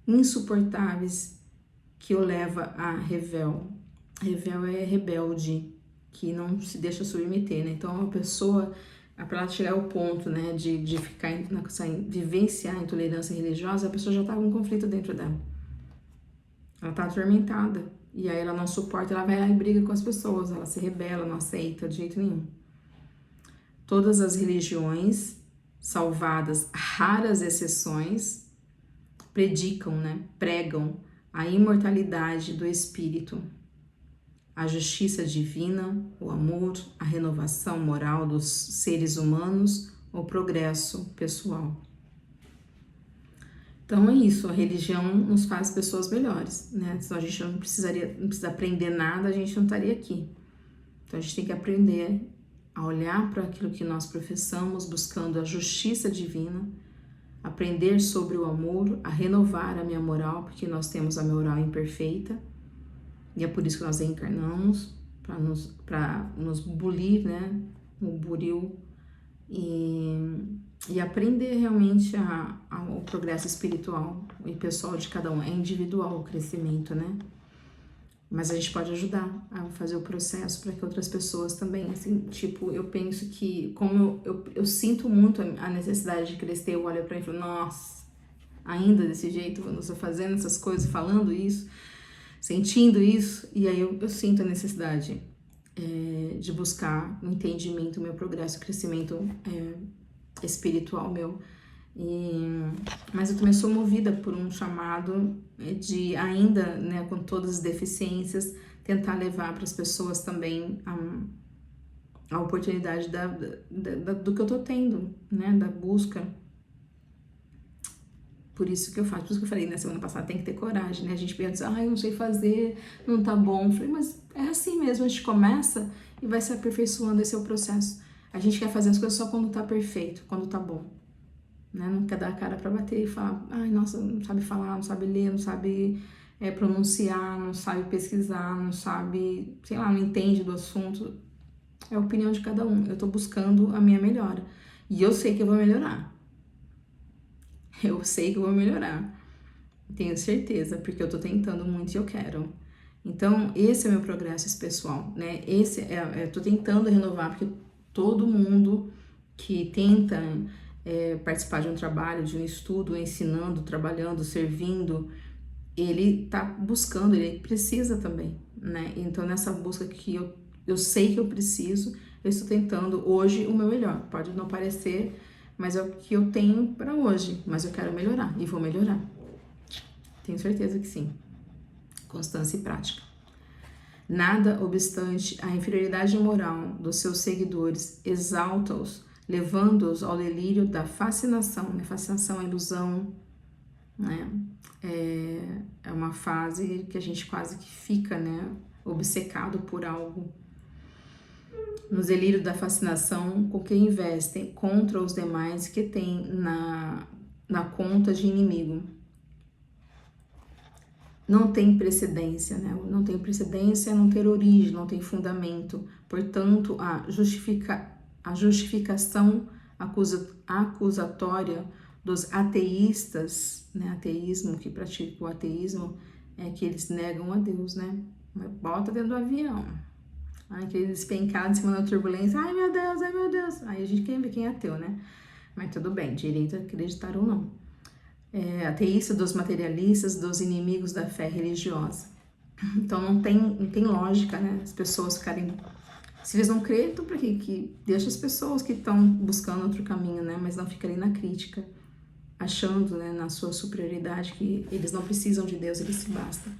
insuportáveis que o leva a revel. Revel é rebelde, que não se deixa submeter, né? Então, a pessoa, para ela chegar ao ponto, né, de vivenciar a intolerância religiosa, a pessoa já está com um conflito dentro dela. Ela está atormentada. E aí ela não suporta, ela vai lá e briga com as pessoas, ela se rebela, não aceita de jeito nenhum. Todas as religiões, salvadas raras exceções, predicam, né, pregam a imortalidade do espírito, a justiça divina, o amor, a renovação moral dos seres humanos, o progresso pessoal. Então é isso, a religião nos faz pessoas melhores, né? Senão a gente não precisa aprender nada, a gente não estaria aqui. Então a gente tem que aprender a olhar para aquilo que nós professamos, buscando a justiça divina, aprender sobre o amor, a renovar a minha moral, porque nós temos a moral imperfeita, e é por isso que nós reencarnamos, para nos bulir, né, o buril, e aprender realmente o progresso espiritual e pessoal de cada um. É individual o crescimento, né? Mas a gente pode ajudar a fazer o processo para que outras pessoas também, assim, tipo, eu penso que, como eu sinto muito a necessidade de crescer, eu olho para mim e falo, nossa, ainda desse jeito, eu estou fazendo essas coisas, falando isso, sentindo isso, e aí eu sinto a necessidade de buscar o entendimento, o meu progresso, o crescimento espiritual meu. Mas eu também sou movida por um chamado de ainda, né, com todas as deficiências, tentar levar para as pessoas também a oportunidade do que eu tô tendo, né? Da busca. Por isso que eu faço, por isso que eu falei na semana passada, tem que ter coragem, né? A gente pensa, eu não sei fazer, não tá bom. Eu falei, mas é assim mesmo, a gente começa e vai se aperfeiçoando, esse é o processo. A gente quer fazer as coisas só quando tá perfeito, quando tá bom, né? Não quer dar a cara pra bater e falar, nossa, não sabe falar, não sabe ler, não sabe pronunciar, não sabe pesquisar, não sabe, sei lá, não entende do assunto. É a opinião de cada um. Eu tô buscando a minha melhora. E eu sei que eu vou melhorar. Eu sei que eu vou melhorar. Tenho certeza, porque eu tô tentando muito e eu quero. Então, esse é o meu progresso pessoal, né? Eu tô tentando renovar, porque todo mundo que tenta participar de um trabalho, de um estudo, ensinando, trabalhando, servindo, ele tá buscando, ele precisa também, né? Então, nessa busca que eu sei que eu preciso, eu estou tentando hoje o meu melhor. Pode não parecer, mas é o que eu tenho para hoje, mas eu quero melhorar e vou melhorar. Tenho certeza que sim. Constância e prática. Nada obstante, a inferioridade moral dos seus seguidores exalta-os, levando-os ao delírio da fascinação. Né? Fascinação é ilusão, né? É uma fase que a gente quase que fica, né, obcecado por algo. No delírio da fascinação com que investem contra os demais que têm na conta de inimigo. Não tem precedência, né? Não tem precedência, não ter origem, não tem fundamento. Portanto, a justificação acusatória dos ateístas, né? Ateísmo, que pratica o ateísmo, é que eles negam a Deus, né? Bota dentro do avião. Aquele despencado em cima da turbulência. Ai, meu Deus, ai, meu Deus. Aí a gente quer ver quem é ateu, né? Mas tudo bem, direito a acreditar ou não. Ateísta, dos materialistas, dos inimigos da fé religiosa. Então não tem lógica, né? As pessoas ficarem... Se eles não crerem, então para quê? Que deixa as pessoas que estão buscando outro caminho, né? Mas não ficarem na crítica, achando, né, na sua superioridade que eles não precisam de Deus, eles se bastam.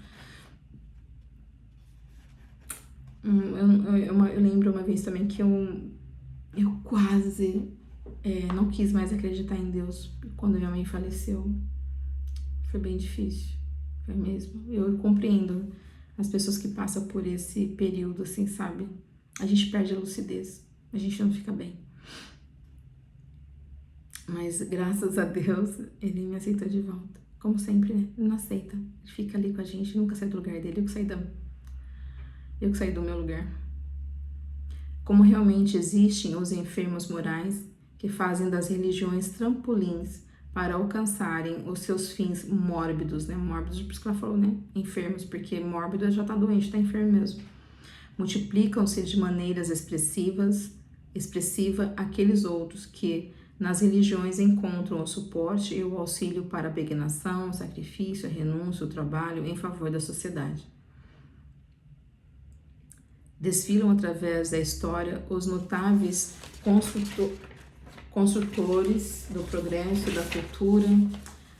Eu lembro uma vez também que eu quase não quis mais acreditar em Deus quando minha mãe faleceu. Foi bem difícil, foi mesmo. Eu compreendo as pessoas que passam por esse período, assim, sabe? A gente perde a lucidez, a gente não fica bem. Mas graças a Deus, ele me aceitou de volta. Como sempre, né? Ele não aceita. Ele fica ali com a gente, nunca sai do lugar dele. Eu que saí do meu lugar. Como realmente existem os enfermos morais que fazem das religiões trampolins para alcançarem os seus fins mórbidos, né? Mórbidos, por isso que ela falou, né? Enfermos, porque mórbido já tá doente, tá enfermo mesmo. Multiplicam-se de maneiras expressiva aqueles outros que nas religiões encontram o suporte e o auxílio para a peregrinação, o sacrifício, a renúncia, o trabalho em favor da sociedade. Desfilam através da história os notáveis construtores do progresso, da cultura,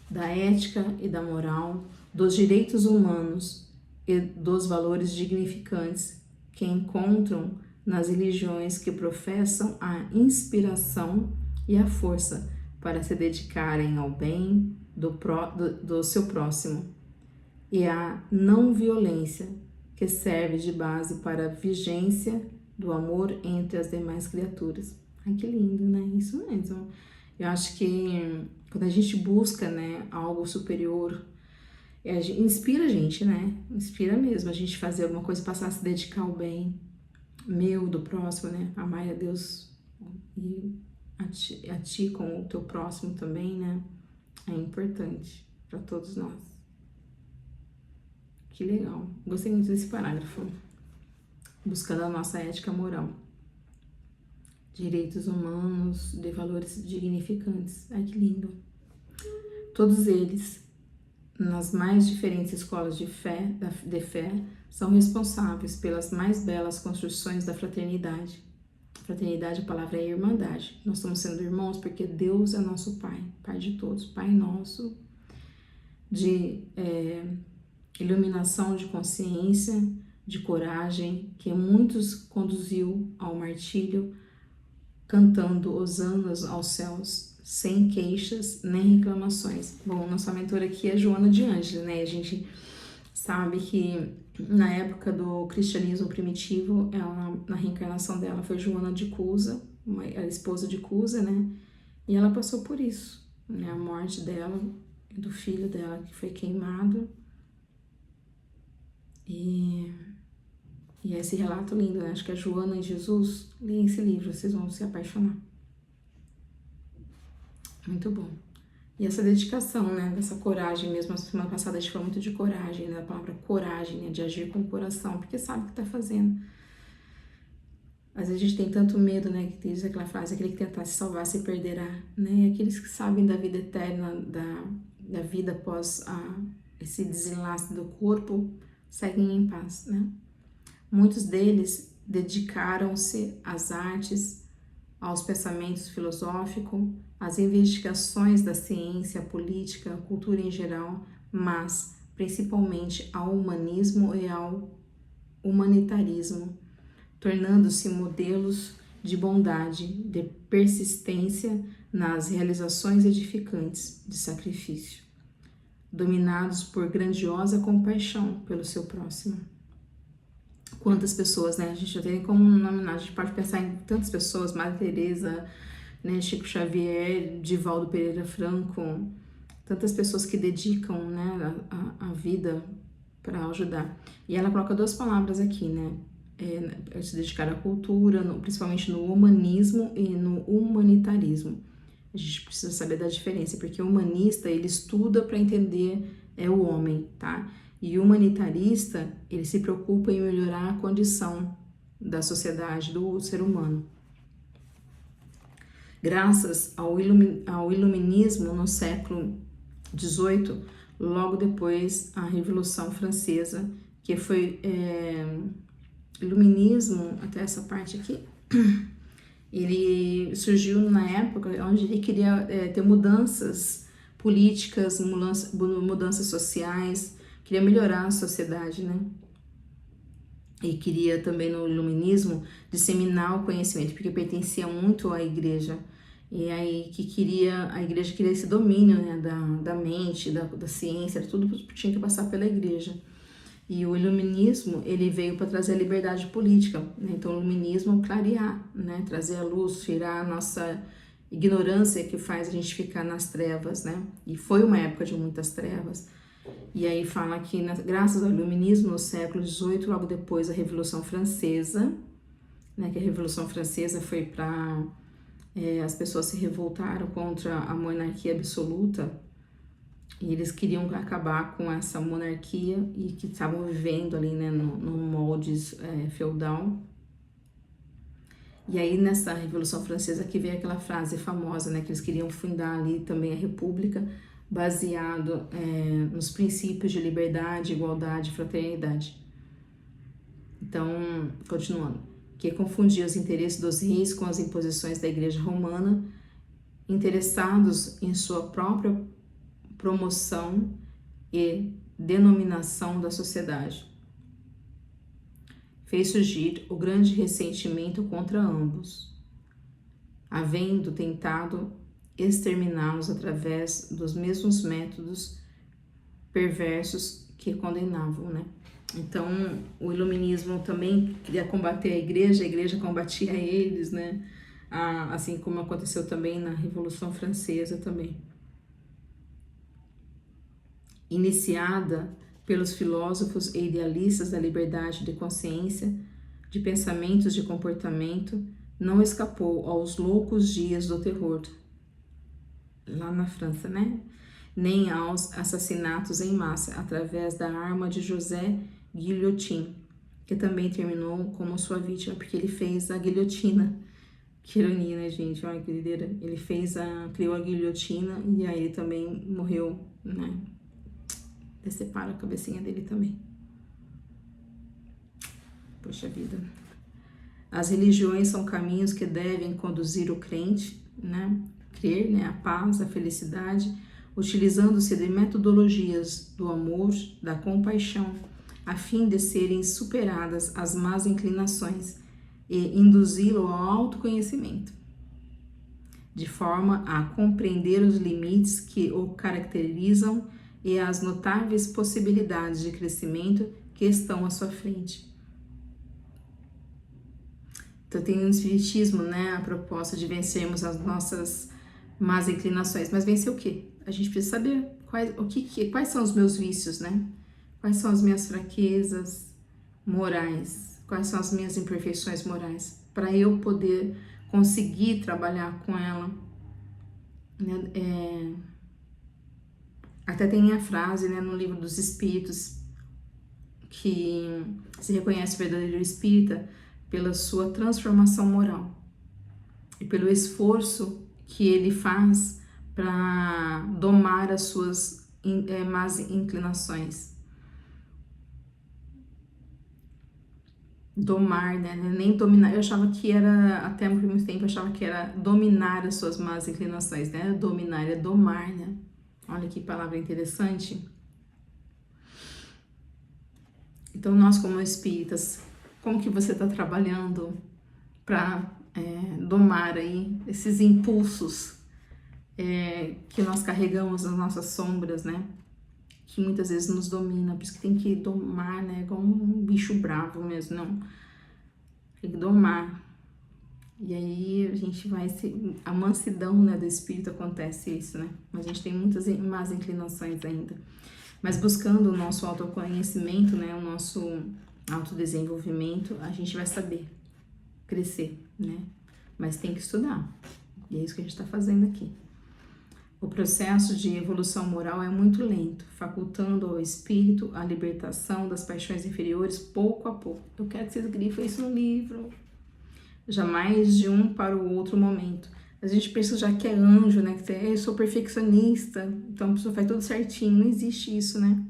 da ética e da moral, dos direitos humanos e dos valores dignificantes que encontram nas religiões que professam a inspiração e a força para se dedicarem ao bem do seu próximo e à não violência que serve de base para a vigência do amor entre as demais criaturas. Ai, que lindo, né? Isso mesmo. Eu acho que quando a gente busca, né, algo superior, inspira a gente, né? Inspira mesmo a gente fazer alguma coisa, passar a se dedicar ao bem meu, do próximo, né? Amar a Deus e a ti com o teu próximo também, né? É importante para todos nós. Que legal. Gostei muito desse parágrafo. Buscando a nossa ética moral. Direitos humanos, de valores dignificantes. Ai, que lindo. Todos eles, nas mais diferentes escolas de fé, são responsáveis pelas mais belas construções da fraternidade. Fraternidade, a palavra é irmandade. Nós estamos sendo irmãos porque Deus é nosso Pai, Pai de todos, Pai nosso, de iluminação de consciência, de coragem, que muitos conduziu ao martírio, cantando hosanas aos céus, sem queixas nem reclamações. Bom, nossa mentora aqui é Joana de Ângeles, né? A gente sabe que na época do cristianismo primitivo, ela, na reencarnação dela foi Joana de Cusa, a esposa de Cusa, né? E ela passou por isso, né? A morte dela e do filho dela que foi queimado. E esse relato lindo, né? Acho que é Joana e Jesus. Leia esse livro, vocês vão se apaixonar. Muito bom. E essa dedicação, né? Dessa coragem mesmo. A semana passada a gente falou muito de coragem, né? A palavra coragem, né? De agir com o coração, porque sabe o que tá fazendo. Às vezes a gente tem tanto medo, né? Que diz aquela frase, aquele que tentar se salvar se perderá, né? E aqueles que sabem da vida eterna, da vida após esse desenlace do corpo, seguem em paz, né? Muitos deles dedicaram-se às artes, aos pensamentos filosóficos, às investigações da ciência, a política, a cultura em geral, mas principalmente ao humanismo e ao humanitarismo, tornando-se modelos de bondade, de persistência nas realizações edificantes de sacrifício, dominados por grandiosa compaixão pelo seu próximo. Quantas pessoas, né? A gente já tem como nominar, a gente pode pensar em tantas pessoas, Madre Teresa, né? Chico Xavier, Divaldo Pereira Franco, tantas pessoas que dedicam, né, a vida para ajudar. E ela coloca duas palavras aqui, né? Se dedicar à cultura, principalmente no humanismo e no humanitarismo. A gente precisa saber da diferença, porque o humanista, ele estuda para entender o homem, tá? E o humanitarista, ele se preocupa em melhorar a condição da sociedade, do ser humano. Graças ao iluminismo no século XVIII, logo depois a Revolução Francesa, que foi iluminismo, até essa parte aqui, ele surgiu na época onde ele queria ter mudanças políticas, mudanças sociais, queria melhorar a sociedade, né? E queria também no iluminismo disseminar o conhecimento, porque pertencia muito à igreja. E aí a igreja queria esse domínio, né, da mente, da ciência, tudo tinha que passar pela igreja. E o iluminismo, ele veio para trazer a liberdade política, né? Então o iluminismo clarear, né, trazer a luz, tirar a nossa ignorância que faz a gente ficar nas trevas, né? E foi uma época de muitas trevas. E aí fala que graças ao iluminismo no século XVIII, logo depois a Revolução Francesa, né, que a Revolução Francesa foi para as pessoas se revoltaram contra a monarquia absoluta e eles queriam acabar com essa monarquia e que estavam vivendo ali, né, no moldes feudal. E aí nessa Revolução Francesa que veio aquela frase famosa, né, que eles queriam fundar ali também a República, baseado nos princípios de liberdade, igualdade e fraternidade. Então, continuando, que confundia os interesses dos reis com as imposições da Igreja Romana, interessados em sua própria promoção e denominação da sociedade. Fez surgir o grande ressentimento contra ambos, havendo tentado exterminá-los através dos mesmos métodos perversos que condenavam, né? Então, o iluminismo também queria combater a igreja combatia eles, né? Assim como aconteceu também na Revolução Francesa também. Iniciada pelos filósofos e idealistas da liberdade de consciência, de pensamentos, de comportamento, não escapou aos loucos dias do terror, lá na França, né? Nem aos assassinatos em massa, através da arma de José Guillotin, que também terminou como sua vítima, porque ele fez a guilhotina. Que ironia, né, gente? Olha que doideira. Ele criou a guilhotina e aí ele também morreu, né? Deceparam a cabecinha dele também. Poxa vida. As religiões são caminhos que devem conduzir o crente, né? Crer, né? A paz, a felicidade, utilizando-se de metodologias do amor, da compaixão, a fim de serem superadas as más inclinações e induzi-lo ao autoconhecimento, de forma a compreender os limites que o caracterizam e as notáveis possibilidades de crescimento que estão à sua frente. Então tem no Espiritismo, né, a proposta de vencermos as nossas más inclinações. Mas vencer o quê? A gente precisa saber quais são os meus vícios, né? Quais são as minhas fraquezas morais? Quais são as minhas imperfeições morais? Para eu poder conseguir trabalhar com ela. Até tem a frase, né, no Livro dos Espíritos, que se reconhece o verdadeiro espírita pela sua transformação moral e pelo esforço que ele faz para domar as suas más inclinações. Domar, né? Nem dominar. Eu achava que era, até por muito tempo, eu achava que era dominar as suas más inclinações, né? Dominar é domar, né? Olha que palavra interessante. Então, nós como espíritas, como que você está trabalhando para domar aí esses impulsos que nós carregamos nas nossas sombras, né? Que muitas vezes nos domina, por isso que tem que domar, né? Igual um bicho bravo mesmo, não. Tem que domar. E aí a gente vai a mansidão, né, do espírito acontece isso, né? Mas a gente tem muitas más inclinações ainda. Mas buscando o nosso autoconhecimento, né, o nosso autodesenvolvimento, a gente vai saber crescer, né? Mas tem que estudar. E é isso que a gente está fazendo aqui. O processo de evolução moral é muito lento, facultando ao espírito a libertação das paixões inferiores pouco a pouco. Eu quero que vocês grifem isso no livro. Jamais de um para o outro momento. A gente pensa já que é anjo, né? Que eu sou perfeccionista, então a pessoa faz tudo certinho. Não existe isso, né?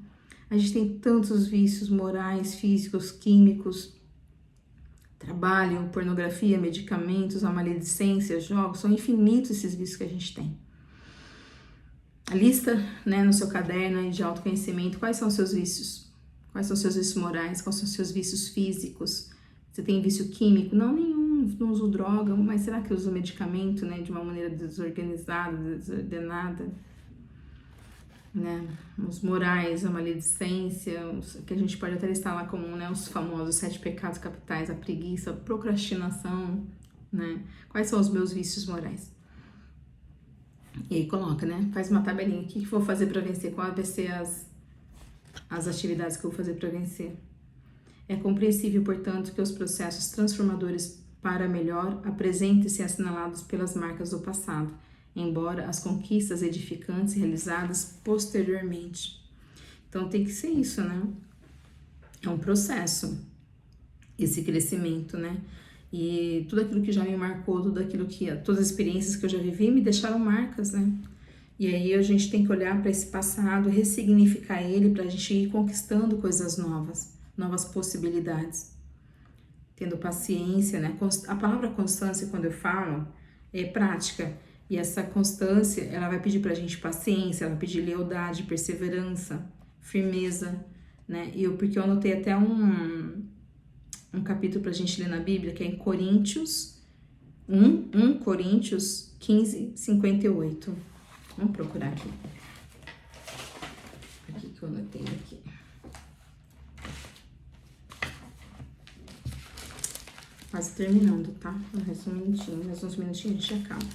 A gente tem tantos vícios morais, físicos, químicos, trabalho, pornografia, medicamentos, a maledicência, jogos. São infinitos esses vícios que a gente tem. A lista, né, no seu caderno aí de autoconhecimento, quais são os seus vícios? Quais são os seus vícios morais? Quais são os seus vícios físicos? Você tem vício químico? Não, nenhum, não uso droga, mas será que eu uso medicamento, né, de uma maneira desorganizada, desordenada? Né? Os morais, a maledicência, que a gente pode até listar lá como, né, os famosos 7 pecados capitais, a preguiça, a procrastinação, né? Quais são os meus vícios morais? E aí coloca, né? Faz uma tabelinha. O que eu vou fazer para vencer? Qual vai ser as atividades que eu vou fazer para vencer? É compreensível, portanto, que os processos transformadores para melhor apresentem-se assinalados pelas marcas do passado, embora as conquistas edificantes realizadas posteriormente. Então tem que ser isso, né? É um processo, esse crescimento, né? E tudo aquilo que já me marcou, todas as experiências que eu já vivi me deixaram marcas, né? E aí a gente tem que olhar para esse passado, ressignificar ele para a gente ir conquistando coisas novas, novas possibilidades. Tendo paciência, né? A palavra constância, quando eu falo, é prática. E essa constância, ela vai pedir pra gente paciência, ela vai pedir lealdade, perseverança, firmeza, né? Porque eu anotei até um capítulo pra gente ler na Bíblia, que é em Coríntios 1 Coríntios 15, 58. Vamos procurar aqui. Aqui que eu anotei aqui. Quase terminando, tá? Mais um minutinho, mais uns minutinhos a gente acaba.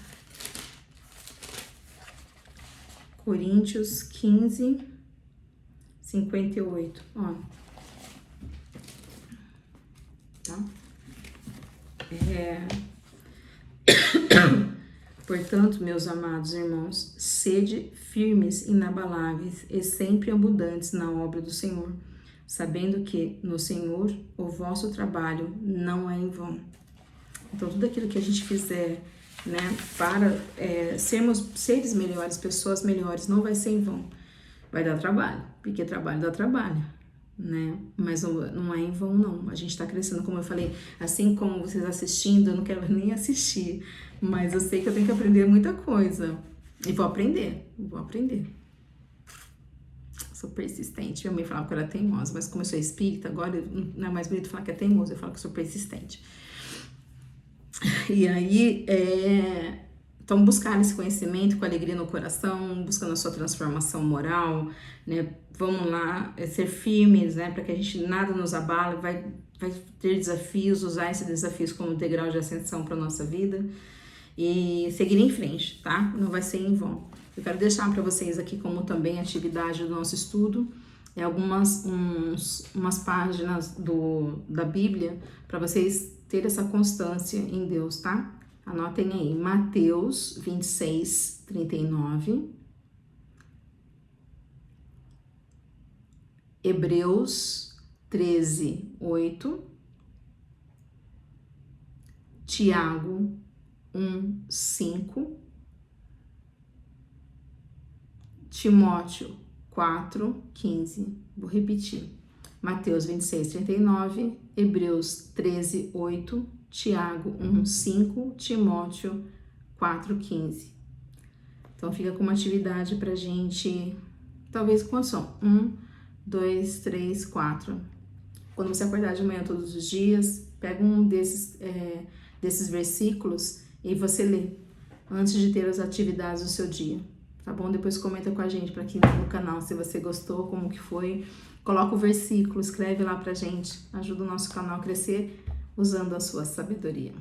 Coríntios 15, 58, ó. Tá? Portanto, meus amados irmãos, sede firmes, inabaláveis e sempre abundantes na obra do Senhor, sabendo que no Senhor o vosso trabalho não é em vão. Então, tudo aquilo que a gente fizer, né, para sermos seres melhores, pessoas melhores, não vai ser em vão. Vai dar trabalho, porque trabalho dá trabalho, né? Mas não é em vão, não. A gente está crescendo, como eu falei, assim como vocês assistindo, eu não quero nem assistir, mas eu sei que eu tenho que aprender muita coisa. E vou aprender. Sou persistente. Minha mãe falava que eu era teimosa, mas como eu sou espírita, agora não é mais bonito falar que é teimosa, eu falo que eu sou persistente. E aí, então, buscar esse conhecimento com alegria no coração, buscando a sua transformação moral, né? Vamos lá, ser firmes, né? Para que a gente nada nos abale, vai ter desafios, usar esses desafios como degrau de ascensão para nossa vida e seguir em frente, tá? Não vai ser em vão. Eu quero deixar para vocês aqui como também atividade do nosso estudo, umas páginas da Bíblia para vocês terem essa constância em Deus, tá? Anotem aí, Mateus 26, 39, Hebreus 13, 8, Tiago 1, 5, Timóteo 4, 15. Vou repetir. Mateus 26, 39, Hebreus 13, 8, Tiago 1, 5, Timóteo 4, 15. Então fica como atividade pra gente, talvez quantos são? 1, 2, 3, 4. Quando você acordar de manhã todos os dias, pega um desses versículos e você lê antes de ter as atividades do seu dia, tá bom? Depois comenta com a gente para aqui no canal se você gostou, como que foi. Coloca o versículo, escreve lá pra gente, ajuda o nosso canal a crescer usando a sua sabedoria.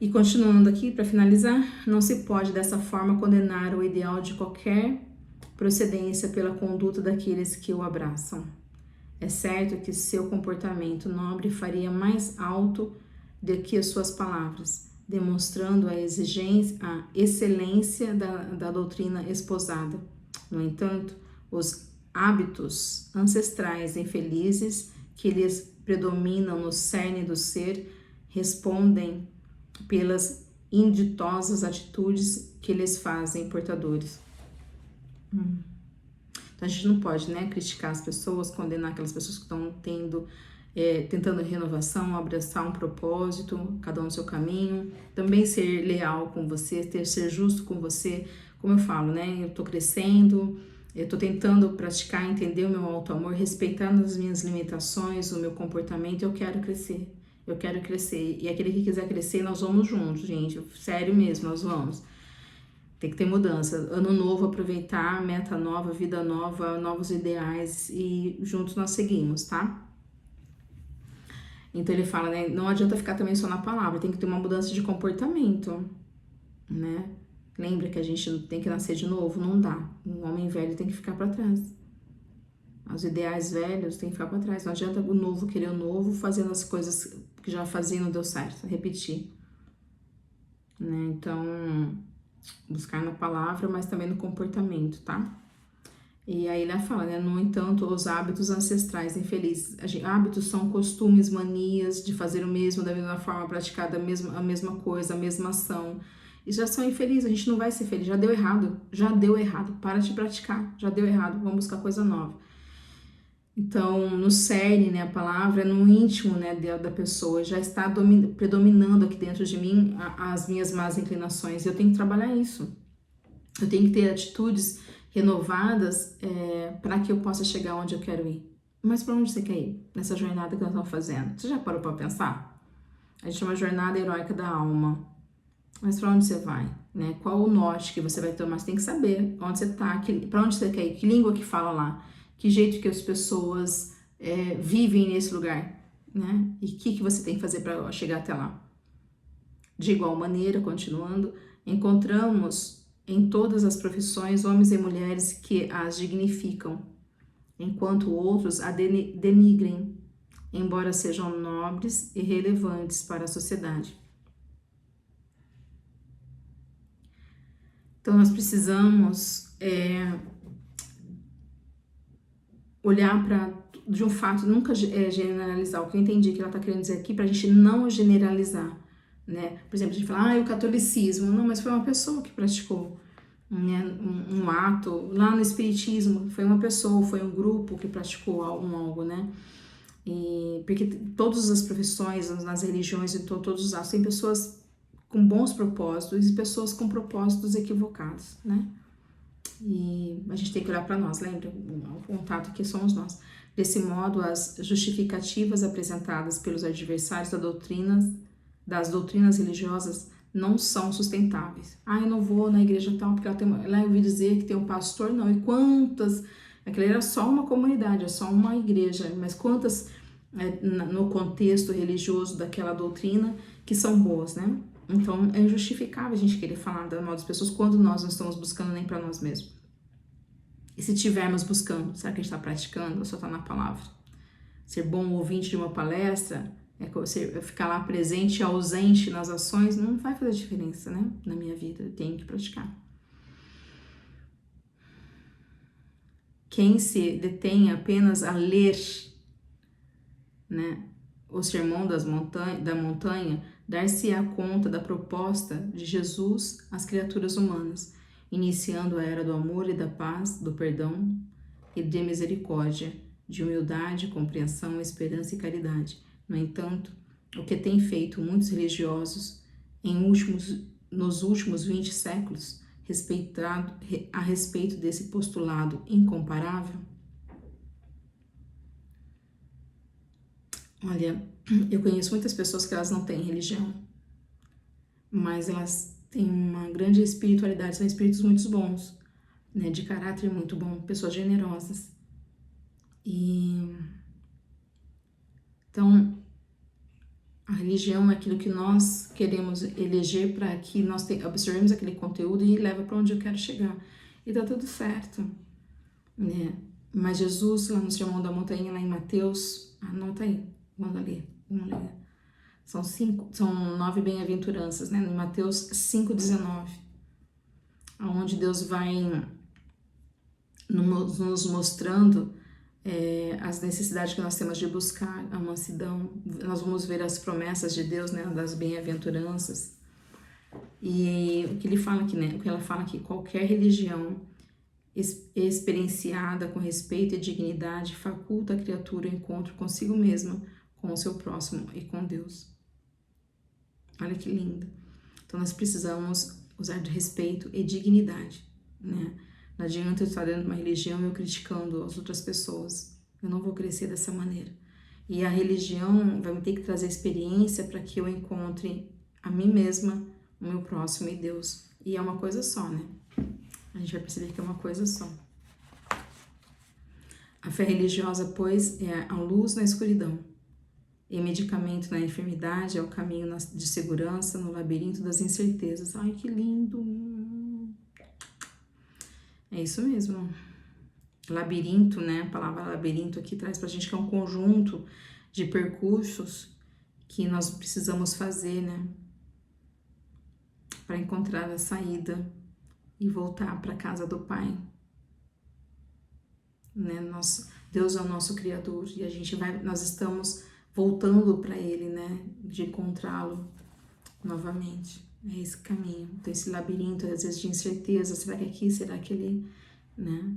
E continuando aqui, para finalizar, não se pode dessa forma condenar o ideal de qualquer procedência pela conduta daqueles que o abraçam. É certo que seu comportamento nobre faria mais alto do que as suas palavras, demonstrando a excelência da doutrina esposada. No entanto, os hábitos ancestrais infelizes que lhes predominam no cerne do ser respondem pelas inditosas atitudes que lhes fazem portadores. Então a gente não pode, né, criticar as pessoas, condenar aquelas pessoas que estão tentando renovação, abraçar um propósito, cada um no seu caminho, também ser leal com você, ser justo com você. Como eu falo, né, eu tô crescendo, eu tô tentando praticar, entender o meu auto-amor, respeitando as minhas limitações, o meu comportamento, eu quero crescer. E aquele que quiser crescer, nós vamos juntos, gente, sério mesmo, nós vamos. Tem que ter mudança, ano novo, aproveitar, meta nova, vida nova, novos ideais e juntos nós seguimos, tá? Então ele fala, né, não adianta ficar também só na palavra, tem que ter uma mudança de comportamento, né? Lembra que a gente tem que nascer de novo? Não dá. Um homem velho tem que ficar para trás. Os ideais velhos tem que ficar para trás. Não adianta o novo querer o novo, fazendo as coisas que já fazia e não deu certo, repetir. Né? Então, buscar na palavra, mas também no comportamento, tá? E aí ele fala, né? No entanto, os hábitos ancestrais infelizes. Hábitos são costumes, manias de fazer o mesmo, da mesma forma, praticar a mesma coisa, a mesma ação. E já são infelizes, a gente não vai ser feliz, já deu errado, para de praticar, já deu errado, vamos buscar coisa nova. Então, no cerne, né, a palavra, no íntimo, né, da pessoa, já está predominando aqui dentro de mim as minhas más inclinações. Eu tenho que trabalhar isso. Eu tenho que ter atitudes renovadas para que eu possa chegar onde eu quero ir. Mas para onde você quer ir? Nessa jornada que nós estamos fazendo? Você já parou para pensar? A gente chama jornada heróica da alma. Mas para onde você vai? Né? Qual o norte que você vai tomar? Você tem que saber onde você está, para onde você quer ir, que língua que fala lá. Que jeito que as pessoas vivem nesse lugar, né? E o que você tem que fazer para chegar até lá? De igual maneira, continuando, encontramos em todas as profissões homens e mulheres que as dignificam, enquanto outros a denigrem, embora sejam nobres e relevantes para a sociedade. Então, nós precisamos olhar para, de um fato, nunca generalizar. O que eu entendi que ela está querendo dizer aqui, para a gente não generalizar, né? Por exemplo, a gente fala, o catolicismo. Não, mas foi uma pessoa que praticou, né? Um ato. Lá no espiritismo, foi uma pessoa, foi um grupo que praticou algo, né? E, porque todas as profissões, nas religiões e todos os atos, tem pessoas com bons propósitos e pessoas com propósitos equivocados, né? E a gente tem que olhar para nós, lembra? O contato que somos nós. Desse modo, as justificativas apresentadas pelos adversários das doutrinas religiosas não são sustentáveis. Eu não vou na igreja tal porque lá eu ouvi dizer que tem um pastor, não. E quantas? Aquilo era só uma comunidade, é só uma igreja, mas quantas no contexto religioso daquela doutrina que são boas, né? Então é injustificável a gente querer falar da mal das pessoas quando nós não estamos buscando nem para nós mesmos. E se estivermos buscando, será que a gente está praticando ou só está na palavra? Ser bom ouvinte de uma palestra, você ficar lá presente e ausente nas ações, não vai fazer diferença, né? Na minha vida, eu tenho que praticar. Quem se detém apenas a ler, né, o sermão da montanha, dar-se-á conta da proposta de Jesus às criaturas humanas, iniciando a era do amor e da paz, do perdão e de misericórdia, de humildade, compreensão, esperança e caridade. No entanto, o que tem feito muitos religiosos nos últimos 20 séculos a respeito desse postulado incomparável? Olha, eu conheço muitas pessoas que elas não têm religião, mas elas têm uma grande espiritualidade, são espíritos muito bons, né, de caráter muito bom, pessoas generosas. Então, a religião é aquilo que nós queremos eleger para que nós absorvemos aquele conteúdo e leva para onde eu quero chegar. E tá tudo certo, né? Mas Jesus, lá no Sermão da Montanha, lá em Mateus, anota aí, vamos ler. São 9 bem-aventuranças, né? Em Mateus 5,19, onde Deus vai nos mostrando as necessidades que nós temos de buscar a mansidão. Nós vamos ver as promessas de Deus, né, das bem-aventuranças. E o que ele fala aqui, né, o que ela fala aqui, qualquer religião experienciada com respeito e dignidade faculta a criatura o encontro consigo mesma, com o seu próximo e com Deus. Olha que lindo. Então nós precisamos usar de respeito e dignidade, né? Não adianta eu estar dentro de uma religião e eu criticando as outras pessoas. Eu não vou crescer dessa maneira. E a religião vai me ter que trazer experiência para que eu encontre a mim mesma, o meu próximo e Deus. E é uma coisa só, né? A gente vai perceber que é uma coisa só. A fé religiosa, pois, é a luz na escuridão. E medicamento na enfermidade, é o caminho de segurança no labirinto das incertezas. Ai, que lindo! É isso mesmo. Labirinto, né? A palavra labirinto aqui traz pra gente que é um conjunto de percursos que nós precisamos fazer, né? Para encontrar a saída e voltar para a casa do Pai. Né? Deus é o nosso Criador e nós estamos voltando para Ele, né? De encontrá-lo novamente. É esse caminho. Então, esse labirinto, às vezes, de incerteza. Será que é aqui? Será que ali? Né?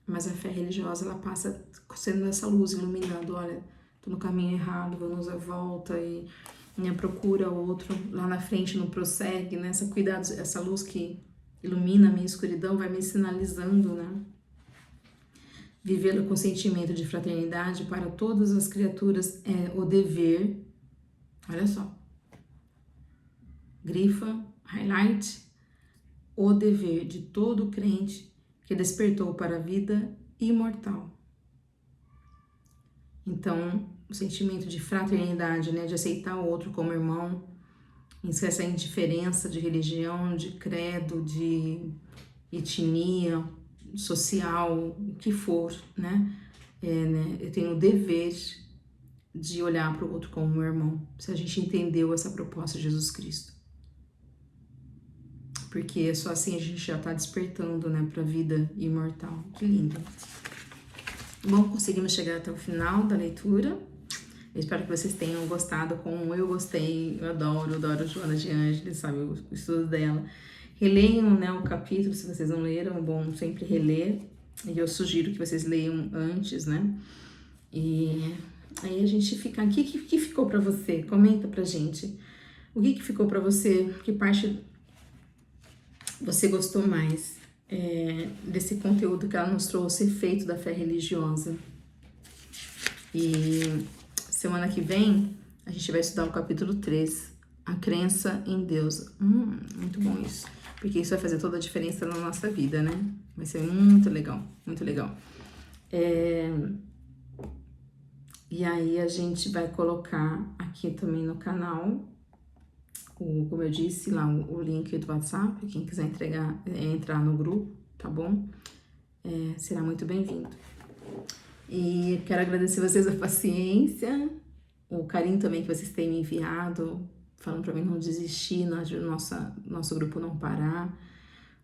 Mas a fé religiosa, ela passa sendo essa luz, iluminando. Olha, tô no caminho errado, vamos à volta e procura outro. Lá na frente, não prossegue, né? Essa luz que ilumina a minha escuridão vai me sinalizando, né? Vivê-lo com sentimento de fraternidade para todas as criaturas é o dever. Olha só. Grifa, highlight, o dever de todo crente que despertou para a vida imortal. Então, o sentimento de fraternidade, né, de aceitar o outro como irmão, essa indiferença de religião, de credo, de etnia, social, o que for, né? Eu tenho o dever de olhar para o outro como meu irmão, se a gente entendeu essa proposta de Jesus Cristo. Porque só assim a gente já está despertando, né, para a vida imortal. Que lindo. Bom, conseguimos chegar até o final da leitura. Eu espero que vocês tenham gostado como eu gostei. Eu adoro Joana de Ângeles, sabe, o estudo dela. Releiam, né, o capítulo, se vocês não leram, é bom sempre reler. E eu sugiro que vocês leiam antes, né? E aí a gente fica... O que ficou pra você? Comenta pra gente. O que ficou pra você? Que parte você gostou mais? desse conteúdo que ela nos trouxe, efeito da fé religiosa. E semana que vem a gente vai estudar o capítulo 3, a crença em Deus. Muito bom isso, porque isso vai fazer toda a diferença na nossa vida, né? Vai ser muito legal, muito legal. E aí a gente vai colocar aqui também no canal, como eu disse, lá o link do WhatsApp, quem quiser entrar no grupo, tá bom? Será muito bem-vindo. E quero agradecer vocês a paciência, o carinho também que vocês têm me enviado, falando para mim não desistir, nosso grupo não parar.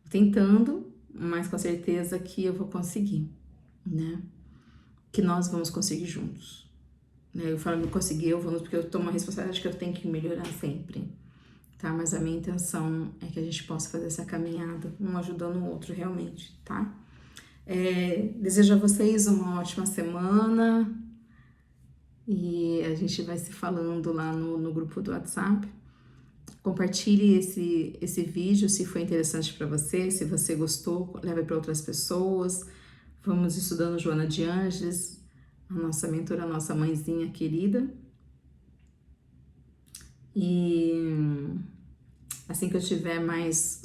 Tentando, mas com certeza que eu vou conseguir, né? Que nós vamos conseguir juntos. Eu falo não conseguir, eu vou, porque eu tomo uma responsabilidade que eu tenho que melhorar sempre, tá? Mas a minha intenção é que a gente possa fazer essa caminhada, um ajudando o outro realmente, tá? Desejo a vocês uma ótima semana e a gente vai se falando lá no grupo do WhatsApp. Compartilhe esse vídeo se foi interessante para você, se você gostou, leve para outras pessoas. Vamos estudando Joana de Ângeles, a nossa mentora, a nossa mãezinha querida. E assim que eu tiver mais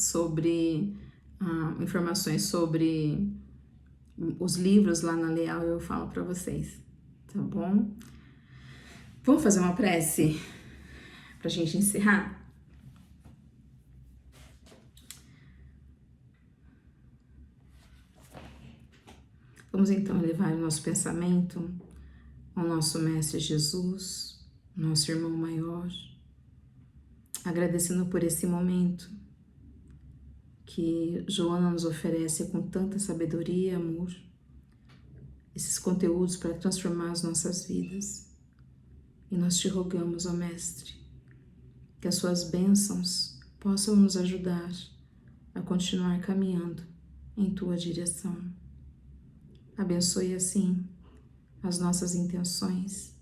informações sobre os livros lá na Leal, eu falo para vocês, tá bom? Vamos fazer uma prece pra gente encerrar? Vamos então levar o nosso pensamento ao nosso Mestre Jesus, nosso irmão maior, agradecendo por esse momento que Joana nos oferece com tanta sabedoria e amor, esses conteúdos para transformar as nossas vidas. E nós te rogamos, ó Mestre, que as suas bênçãos possam nos ajudar a continuar caminhando em tua direção. Abençoe assim as nossas intenções,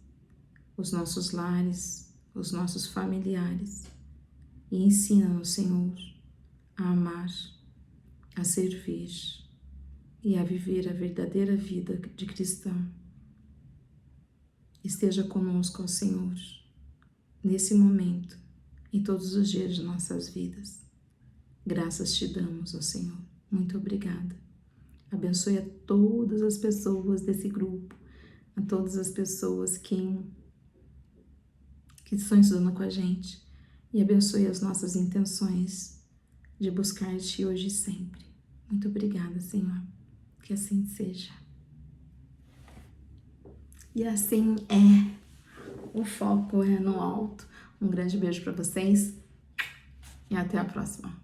os nossos lares, os nossos familiares e ensina-nos, Senhor, a amar, a servir e a viver a verdadeira vida de cristão. Esteja conosco, ó Senhor, nesse momento, em todos os dias de nossas vidas. Graças te damos, ó Senhor. Muito obrigada. Abençoe a todas as pessoas desse grupo, a todas as pessoas que estão estudando com a gente, e abençoe as nossas intenções de buscar-te hoje e sempre. Muito obrigada, Senhor. Que assim seja. E assim é. O foco é no alto. Um grande beijo para vocês e até a próxima.